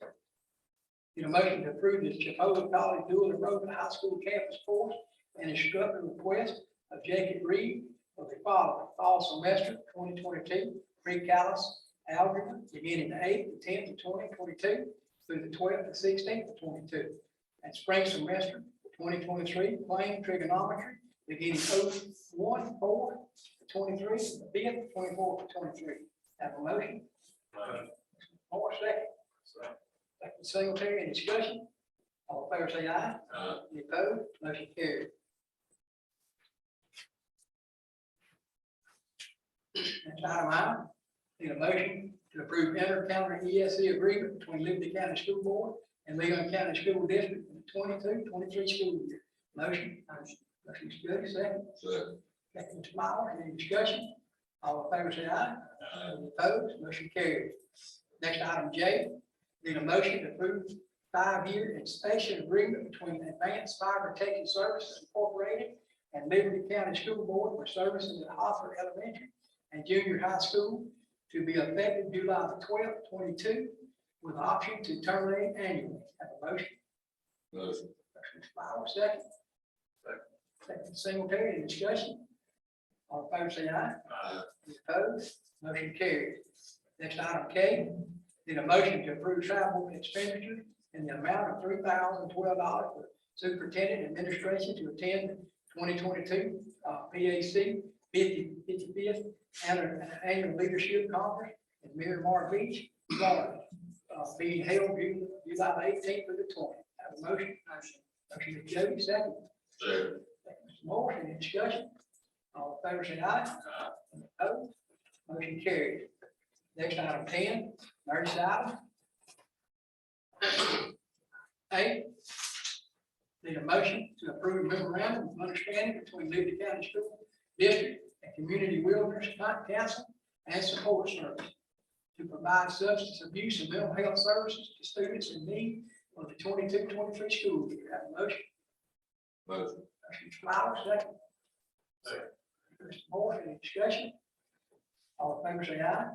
Need a motion to approve the Chipotle College dual enrollment high school campus course and instructor request of Jacob Reed for the following fall semester 2022 pre-calculus algebra, beginning the 8th to 10th to 2022 through the 12th to 16th to 22. And spring semester 2023 plain trigonometry, beginning 01, 4 to 23, the 5th, 24 to 23. Have a motion? More second. Second Singletary, any discussion? All in favor, say aye. Any opposed? Motion carried. Next item I, need a motion to approve inter-county ESE agreement between Liberty County School Board and Leon County School District for the 22-23 school year. Motion? Motion is good, second. Second, Mr. Miles, any discussion? All in favor, say aye. Any opposed, motion carried. Next item J, need a motion to approve 5-year inspection agreement between Advanced Fire Protection Services Incorporated and Liberty County School Board for services at Hoffer Elementary and Junior High School to be effective July the 12th, 22, with option to terminate annually. Have a motion? Motion. Motion, Flowers, second. Second, Singletary, any discussion? All in favor, say aye. Any opposed? Motion carried. Next item K, need a motion to approve travel expenditure in the amount of $3,012 for superintendent administration to attend 2022 PAC 55th Annual Leadership Conference in Miramar Beach, Florida, being held July 18th through the 20th. Have a motion? Motion by Jody, second. Second. Mr. Moore, any discussion? All in favor, say aye. Any opposed? Motion carried. Next item 10, emergency item. A, need a motion to approve memorandum of understanding between Liberty County School District and Community Wilderness Council and Support Service to provide substance abuse and mental health services to students in need for the 22-23 school year. Have a motion? Motion. Motion, Flowers, second. Second. Mr. Moore, any discussion? All in favor, say aye.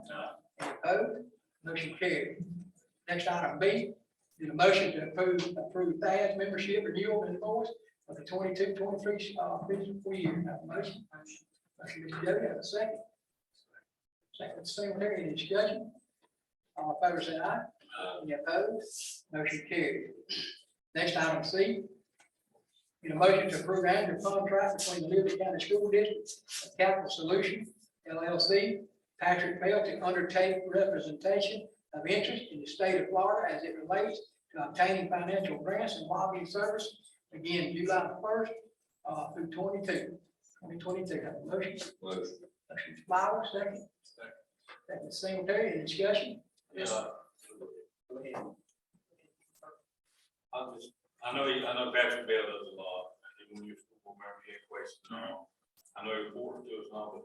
Any opposed? Motion carried. Next item B, need a motion to approve THAS membership renewal and enforce for the 22-23 fiscal year. Have a motion? Motion, Mr. Jody, have a second. Second, Mr. Singletary, any discussion? All in favor, say aye. Any opposed? Motion carried. Next item C, need a motion to approve annual contract between the Liberty County School District and Capital Solutions LLC, Patrick Bell, to undertake representation of interest in the state of Florida as it relates to obtaining financial grants and lobbying service. Again, July 1st through 2022. Have a motion? Motion. Motion, Flowers, second. Second, Singletary, any discussion? I know Patrick Bell does a lot. When you remember your question, I know it's important to us now, but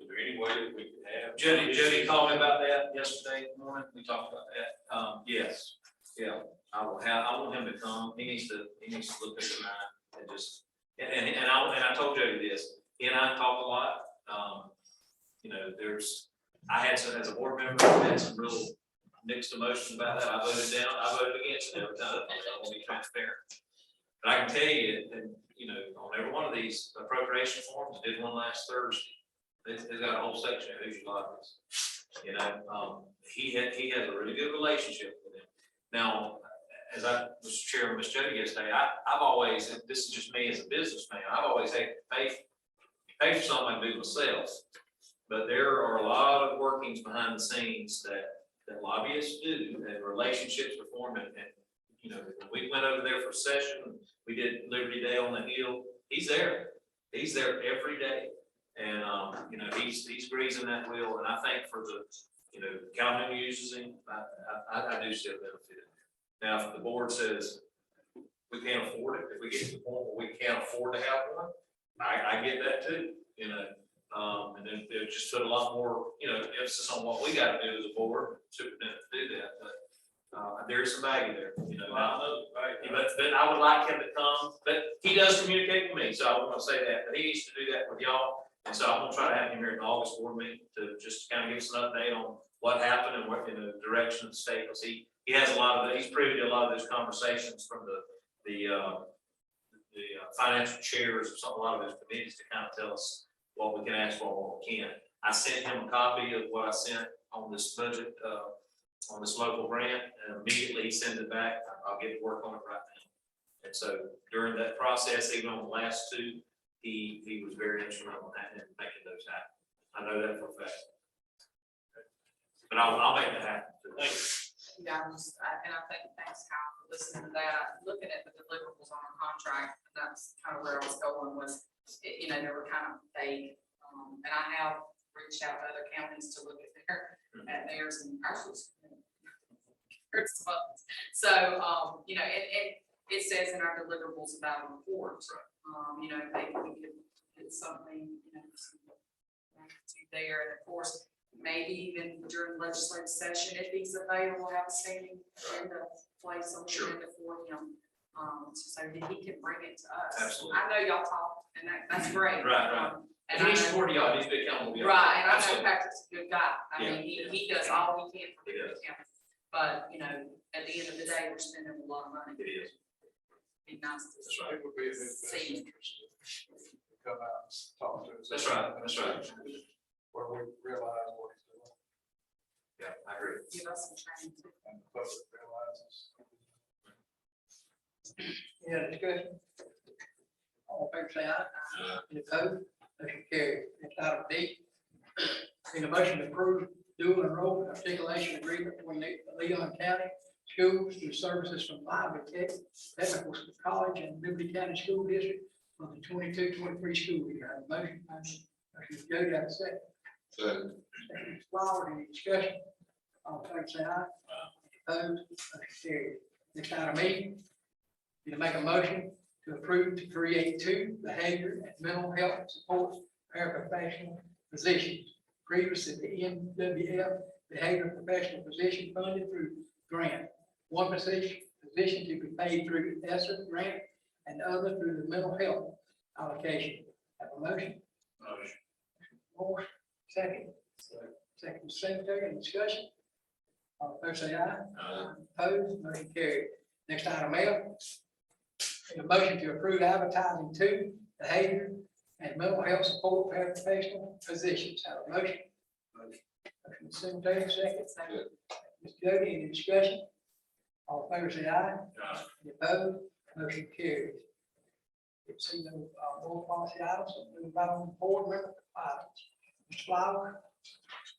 is there any way that we could have? Jody called me about that yesterday morning. We talked about that. Yes, yeah, I want him to come. He needs to look at the map and just, and I told Jody this. He and I talked a lot. I had some, as a board member, I had some real mixed emotions about that. I voted against it every time. I want to be transparent. But I can tell you, and on every one of these appropriation forms, I did one last Thursday. It's got a whole section of who's your lobbyists. He has a really good relationship with him. Now, as I was sharing with Ms. Jody yesterday, I've always, and this is just me as a businessman, I've always had to pay for something I do myself. But there are a lot of workings behind the scenes that lobbyists do, and relationships are formed. And when we went over there for a session, we did Liberty Day on the Hill. He's there every day. And, he's greasing that wheel, and I think for the, Calhoun uses him, I do see a benefit. Now, if the board says we can't afford it, if we get to the point where we can't afford to have one, I get that too, and then they'll just put a lot more, emphasis on what we gotta do as a board, superintendent to do that, but there's some value there, but I would like him to come, but he does communicate with me, so I want to say that, but he needs to do that with y'all. And so I'm gonna try to have him here in the August board meeting to just kind of give us an update on what happened and what in the direction of the state, because he has a lot of, he's privy to a lot of those conversations from the financial chairs of a lot of those committees to kind of tell us what we can ask for, what we can't. I sent him a copy of what I sent on this budget, on this local grant, and immediately he sends it back. I'll get to work on it right now. And so during that process, even on the last two, he was very instrumental in that and making those happen. I know that for a fact. But I'll make that happen. Thank you. Yeah, and I think, thanks, Kyle, for listening to that. Looking at the deliverables on our contract, and that's kind of where I was going was, they were kind of vague. And I have reached out to other counties to look at theirs, and ours was. So, it says in our deliverables about a report, maybe we could get something, there, and of course, maybe even during legislative session, if he's available, have a standing agenda place on the Sure. agenda for him. So that he can bring it to us. Absolutely. I know y'all talk, and that's great. Right. And He I needs to know- support y'all, he's been accountable. to y'all. Right, and I know Absolutely. Patrick's a good guy. I Yeah, mean, he does all he can for He the does. county. But, you know, at the end of the day, we're spending a lot of money. It is. Be nice to. That's right. It would be in his best See. interest to come out and talk to us. That's right, that's right. Where we realize what he's doing Yeah, I agree. Give us some training too. and the public realizes. Any other discussion? All in favor, say aye. Any opposed? Motion carried. Next item D. Need a motion to approve dual enrollment articulation agreement between Leon County schools through services from Iowa Technical College and Liberty County School District for the 22-23 school year. Have a motion. Motion Jody, have a second. Second, Ms. Flower, any discussion? All in favor, say aye. Opposed? Motion carried. Next item E. Need to make a motion to approve to create two behavior and mental health support paraprofessional positions. Previously, the NWF behavior professional position funded through grant. One position to be paid through ESSER grant and the other through the mental health allocation. Have a motion? Motion. Morse, second. Second, Secretary, any discussion? All in favor, say aye. Opposed, motion carried. Next item L. Need a motion to approve advertising two behavior and mental health support paraprofessional positions. Have a motion? Motion, Secretary, second. Ms. Jody, any discussion? All in favor, say aye. Any opposed? Motion carries. See no board policy items, so move on board member items. Mr. Flower?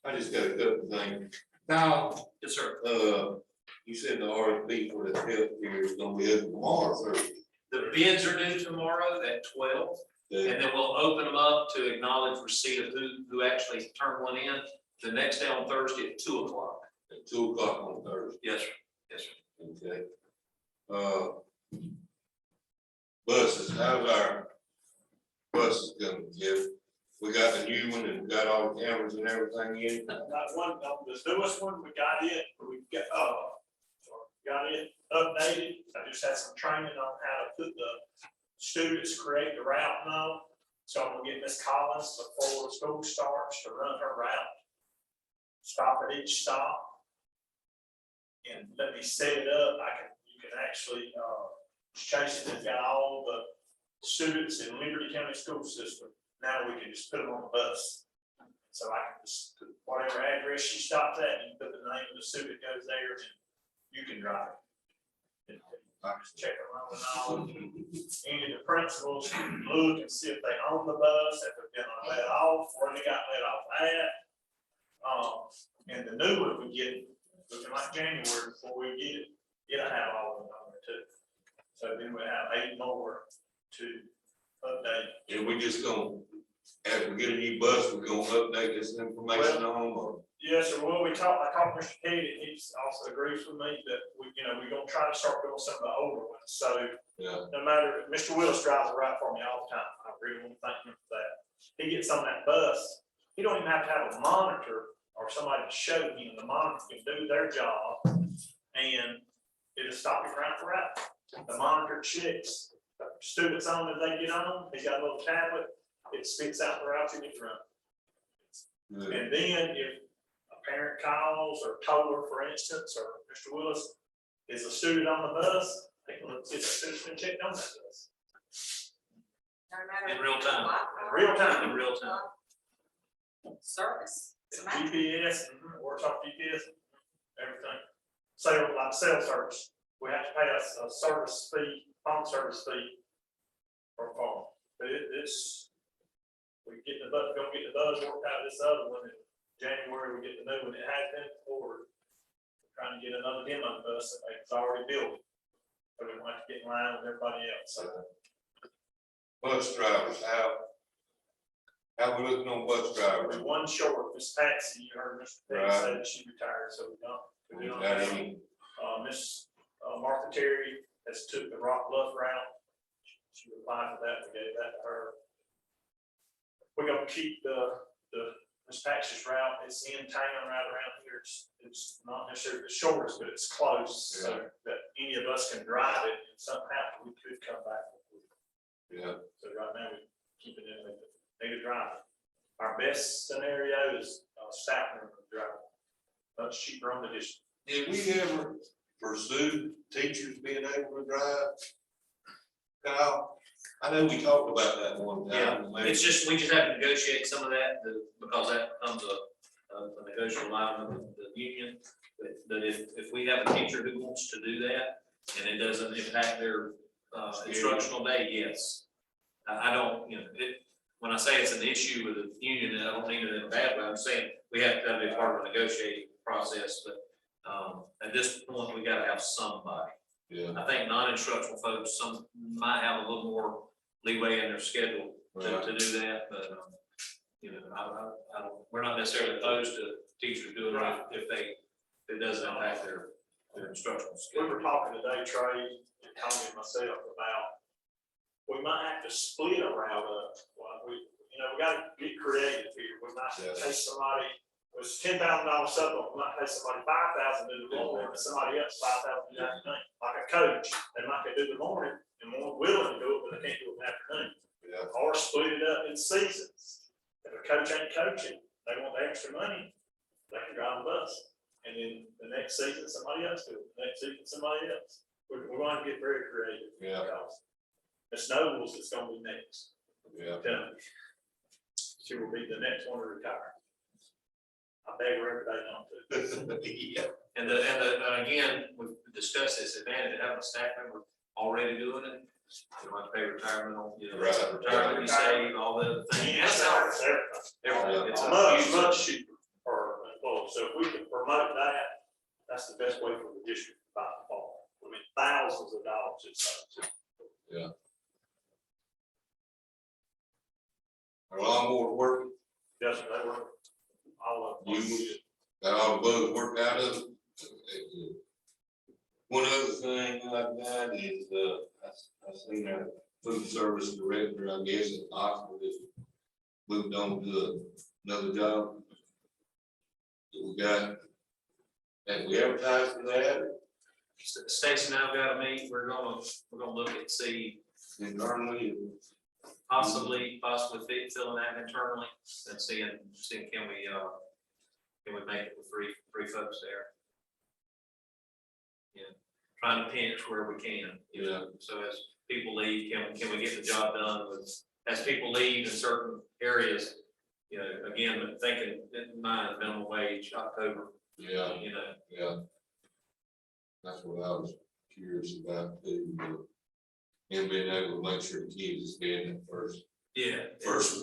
I just got a couple things. Now, Yes, sir. you said the RFP for the health care is gonna be open tomorrow, Thursday. The bids are due tomorrow at 12, and then we'll open them up to acknowledge receipt of who actually turned one in the next day on Thursday at 2 o'clock. At 2 o'clock on Thursday. Yes, sir. Yes, sir. Okay. Buses, how's our buses coming, Jeff? We got the new one and got all the cameras and everything in. Got one, the newest one, we got it, got it updated. I just had some training on how to put the students, create the route now. So I'm gonna get Miss Collins before the school starts to run her route. Stop at each stop. And let me set it up. You can actually, Jason has got all the students in Liberty County School System. Now we can just put them on the bus. So I can just put whatever address she stops at, you can put the name of the student that goes there, and you can drive it. I just check around with all, any of the principals, look and see if they own the bus, if they've been let off, where they got let off at. And the new one we get, looking like January before we get it, it'll have all of them on there too. So then we'll have 8 more to update. And we just gonna, as we get a new bus, we're gonna update this information on them or? Yes, sir. Well, I talked to Mr. Petty, and he also agrees with me that we're gonna try to start doing some of the older ones. So Yeah. no matter, Mr. Willis drives it right for me all the time. I really want to thank him for that. He gets on that bus, he don't even have to have a monitor or somebody to show him. The monitor can do their job, and it'll stop him right for right. The monitor checks students on as they get on. He's got a little tablet. It spits out the routes he needs to run. Good. And then if a parent calls or toddler, for instance, or Mr. Willis is a student on the bus, they can look, see if the student's been checked on that bus. No matter In real time. what, In real time. In real time. Service. It's amazing. GPS, works off GPS, everything. Sale, like cell service, we have to pay a service fee, phone service fee for phone. But it's, we get the bus, gonna get the bus worked out this other one in January, we get the new one, it has been ordered. We're trying to get another demo bus that it's already built. So we don't have to get in line with everybody else, so. Bus drivers, how we looking on bus drivers? We're one short, Miss Patsy, you heard Mr. Petty say that she retired, so we don't Got have any? Miss Martha Terry has took the Rock Bluff route. She applied for that, we gave that to her. We're gonna keep the this Texas route, it's in town right around here. It's not necessarily the shortest, but it's close, so that any of us can drive it. If something happened, we could come back. Yeah. So right now, we keep it in, they could drive it. Our best scenario is Stafford drive. Much cheaper on the distance. Did we ever pursue teachers being able to drive? Kyle, I know we talked about that one time. It's just, we just have to negotiate some of that, because that becomes a negotiable line of the union. But if we have a teacher who wants to do that, and it doesn't impact their instructional day, yes. I don't, when I say it's an issue with the union, I don't mean it in a bad way, I'm saying we have to be part of a negotiating process, but at this point, we gotta have somebody. Yeah. I think non-instructional folks, some might have a little more leeway in their schedule to do that, but, I don't, we're not necessarily opposed to teachers doing it if it doesn't impact their instructional We schedule. were talking today, Trey, and Tommy and myself about, we might have to split a route up. Well, we gotta get creative here. We might pay somebody, it was $10,000 supplement, we might pay somebody $5,000 in the morning, and somebody else $5,000 in the afternoon. Like a coach, they might could do the morning, and more willing to do it, but they can't do it in the afternoon. Yeah. Or split it up in seasons. If a coach ain't coaching, they want the extra money, they can drive the bus. And then the next season, somebody else do it, the next season, somebody else. We're going to get very creative. Yeah. It's Nobles that's gonna be next. Yeah. She will be the next one to retire. I beg her every day not to. Yeah. And again, we've discussed this advantage of having a staff member already doing it. You don't have to pay retirement on, Right. retirement, you save, all the other things. Everything. It's a Much, huge- much cheaper for employees. So if we can promote that, that's the best way for the district to buy the fall. I mean, thousands of dollars it's. Yeah. Our lawnmower working, Yes, they were. All of them. you, got all the bugs worked out of it. One other thing I've got is, I seen our food service director, I guess, at Oxford, has moved on to another job. That we got, and we advertised for that, Stacy and I've got to meet, we're gonna look at, see, internally, possibly filling that internally, and seeing can we make it with three folks there? Yeah, trying to pinch where we can, so as people leave, can we get the job done as people leave in certain areas? Again, thinking in mind, minimum wage, October, yeah. That's what I was curious about too, but him being able to make sure the kids is getting it first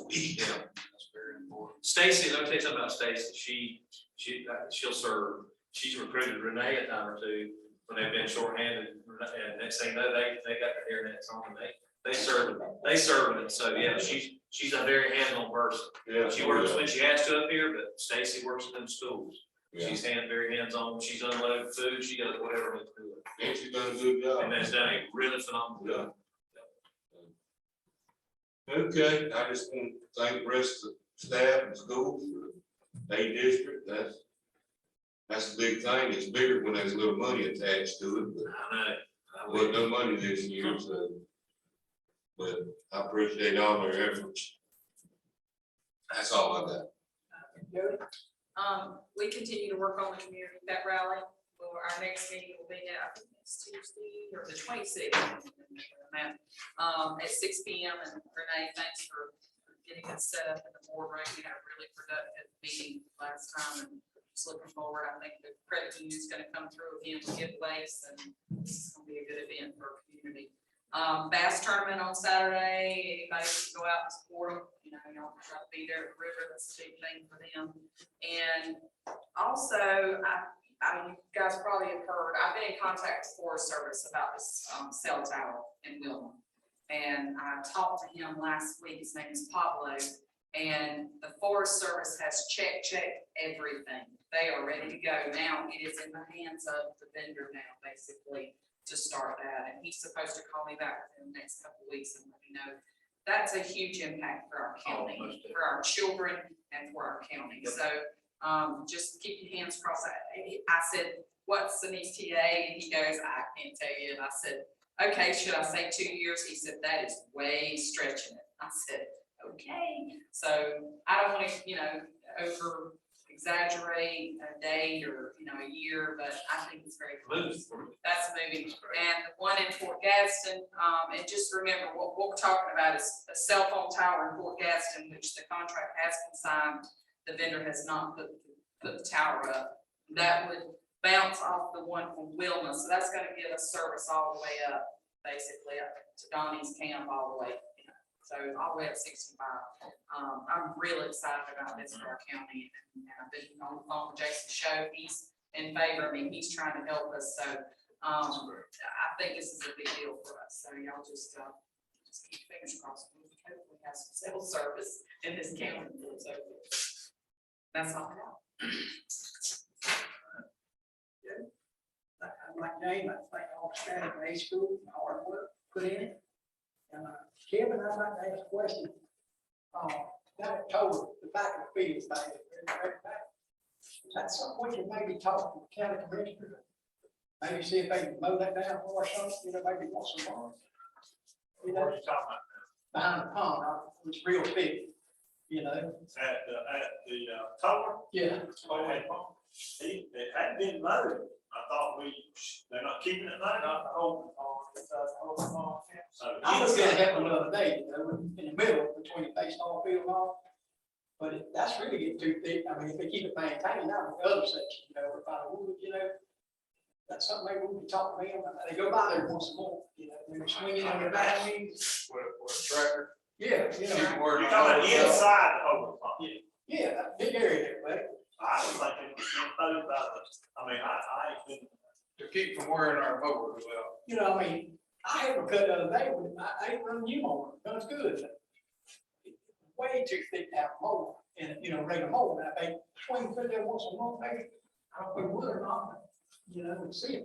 week. Yeah, that's very important. Stacy, let me tell you something about Stacy. She'll serve. She's recruited Renee a time or two when they've been shorthanded, and next thing you know, they got the hairnets on, and they serve it. So yeah, she's a very hands-on person. Yeah. She works when she has to up here, but Stacy works in them schools. Yeah. She's very hands-on. She's unloaded food. She does whatever needs to do. And she's done a good job. And that's done a really phenomenal job. Okay, I just want to thank the rest of the staff and schools for the district. That's a big thing. It's bigger when there's a little money attached to it, but I know. wasn't no money this year, so. But I appreciate all their efforts. That's all I got. We continue to work on the community pet rally. Well, our next meeting will be I think next Tuesday or the 26th. At 6 p.m. And Renee, thanks for getting us set up in the boardroom. We had a really productive meeting last time, and just looking forward. I think the credit union is going to come through again with giveaways, and this is going to be a good event for our community. Bass tournament on Saturday. Anybody can go out and support them. You don't have to be there at the river. That's a big thing for them. And also, I mean, you guys probably have heard, I've been in contact with Forest Service about this cell tower in Wilmot. And I talked to him last week. His name is Pablo. And the Forest Service has checked everything. They are ready to go. Now it is in the hands of the vendor now, basically, to start that. And he's supposed to call me back within the next couple of weeks and let me know that's a huge impact for our county, for our children and for our county. So, just keep your hands crossed. I said, what's an ETA? And he goes, I can't tell you. And I said, okay, should I say 2 years? He said, that is way stretching it. I said, okay. So I don't want to, over exaggerate a date or, a year, but I think it's very close. That's moving. And the one in Fort Gadsden, and just remember what we're talking about is a cell phone tower in Fort Gadsden, which the contract has been signed. The vendor has not put the tower up. That would bounce off the one from Wilma. So that's going to give us service all the way up, basically up to Donnie's camp all the way. So all the way up 65. I'm really excited about this for our county. And I've been on the phone with Jason Show. He's in favor. I mean, he's trying to help us. So I think this is a big deal for us. So y'all just keep fingers crossed. Hopefully we have some cell service in this county. So that's all I got. Like James, I think all the staff of A school, hard work put in it. And Kevin, I'd like to ask a question. That told the back of the field thing. That's something we can maybe talk to the county commissioner. Maybe see if they can mow that down or something, maybe want some more. What are you talking about? Behind the pond, it's real big, At the tower? Yeah. It hadn't been mowed. I thought they're not keeping it mowed, not the whole pond. So. I was gonna have one the other day, in the middle between the baseball field and all. But that's really getting too thick. I mean, if they keep it maintained, not with the other section, or by the wood, that's something maybe we can talk to them. They go by there once a month, they're swinging on their back wings. With a tractor. Yeah, You're talking about inside the whole pond. Yeah, that big area there, buddy. I was thinking, about I ain't been. To keep from wearing our mowers out. I had a cut the other day, I ain't running you mower, that's good. Way too thick to have a mower, and, regular mower, and I think swing through there once a month, maybe, I don't know if we would or not, and see it,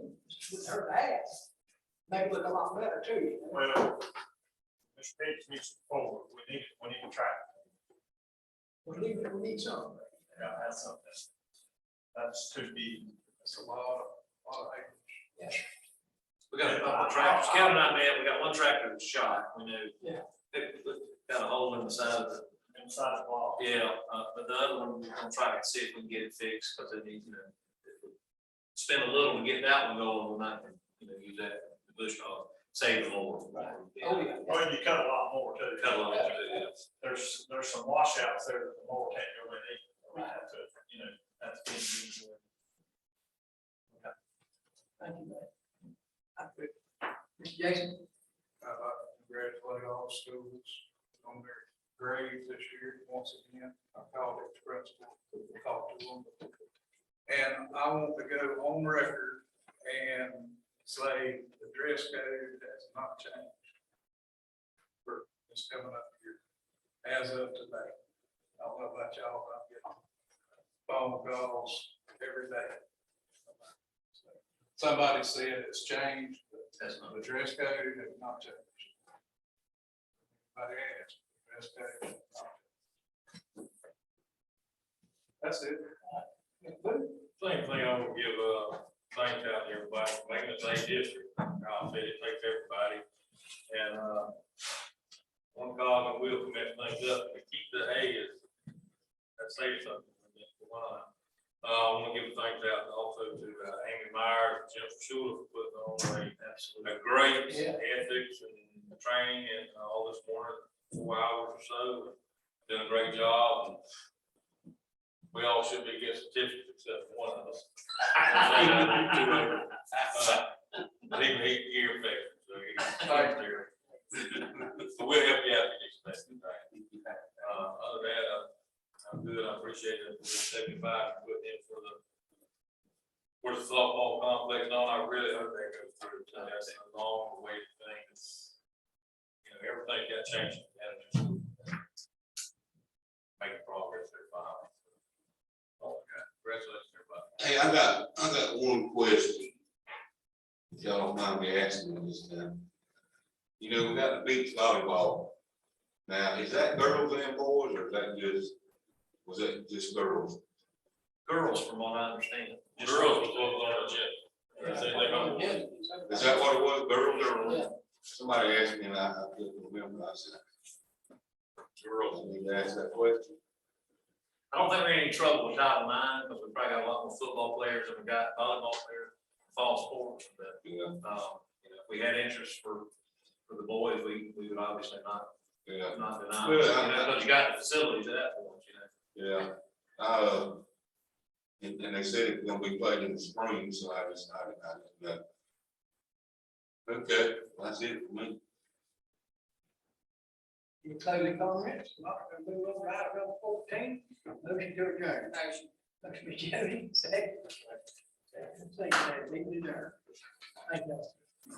with her ass. Make it look a lot better too. Well, Mr. Pitts needs to forward, we need to try. We need something. Yeah, that's something. That's too deep. It's a lot of acres. Yeah. We got a couple of tractors. Kevin and I met, we got one tractor that's shot, we knew. Yeah. It got a hole in the side of the, Inside the wall. yeah, but the other one, we're gonna try to see if we can get it fixed, because it needs, spend a little to get that one going, we're not, use that, the bush hog, save the more. Right. Oh, yeah. Well, you cut a lot more too. Cut a lot more too, yeah. There's some washouts there that the mower can't go in. We have to, that's been. Thank you, man. Mr. Jason? I'd like to congratulate all the schools on their grades this year, once again. I called it principal, talked to them. And I want to go on record and say the dress code has not changed for this coming up here as of today. I don't know about y'all, but I'm getting phone calls every day. Somebody said it's changed, but the dress code has not changed. Anybody asked, the dress code has not changed. That's it. Same thing I would give, thanks out there, everybody, making the same district, I'll say it takes everybody. And, one cause I will mess things up, to keep the A is, that says something. I want to give thanks out also to Amy Myers, Jennifer Schuler for putting on a great ethics and training and all this morning, 4 hours or so, doing a great job. And we all should be getting certificates except for one of us. But he ear infection, so he's there. So we'll help you out to get some things. Other than that, I'm good. I appreciate it. 75 putting in for the softball complex. No, I really hope that goes through. That's a long way to think. It's, everything got changed. Making progress there finally. Oh, okay. Congratulations, everybody. Hey, I got one question. If y'all don't mind me asking this time. We got the beach volleyball Now, is that girls and boys, or is that just, was it just girls? Girls, from what I understand. Just Girls was what was on the agenda. They said they don't- Is that what it was, girls Yeah. or? Somebody asked me and I couldn't remember, I said, Girls. I need to ask that question. I don't think we're in any trouble with Title IX, because we probably got a lot more football players than we got volleyball players, fall sports, but, Yeah, you know, if we had interest for the boys, we would obviously not yeah, deny. Well, You know, because you got the facilities at that point, you know. yeah. And they said it's gonna be played in the spring, so I just, okay, that's it for me. Any closing comments? Not gonna move on to item number 14. Motion to adjourn. Motion. Motion by Jody, second. Second, meeting adjourned. Thank you.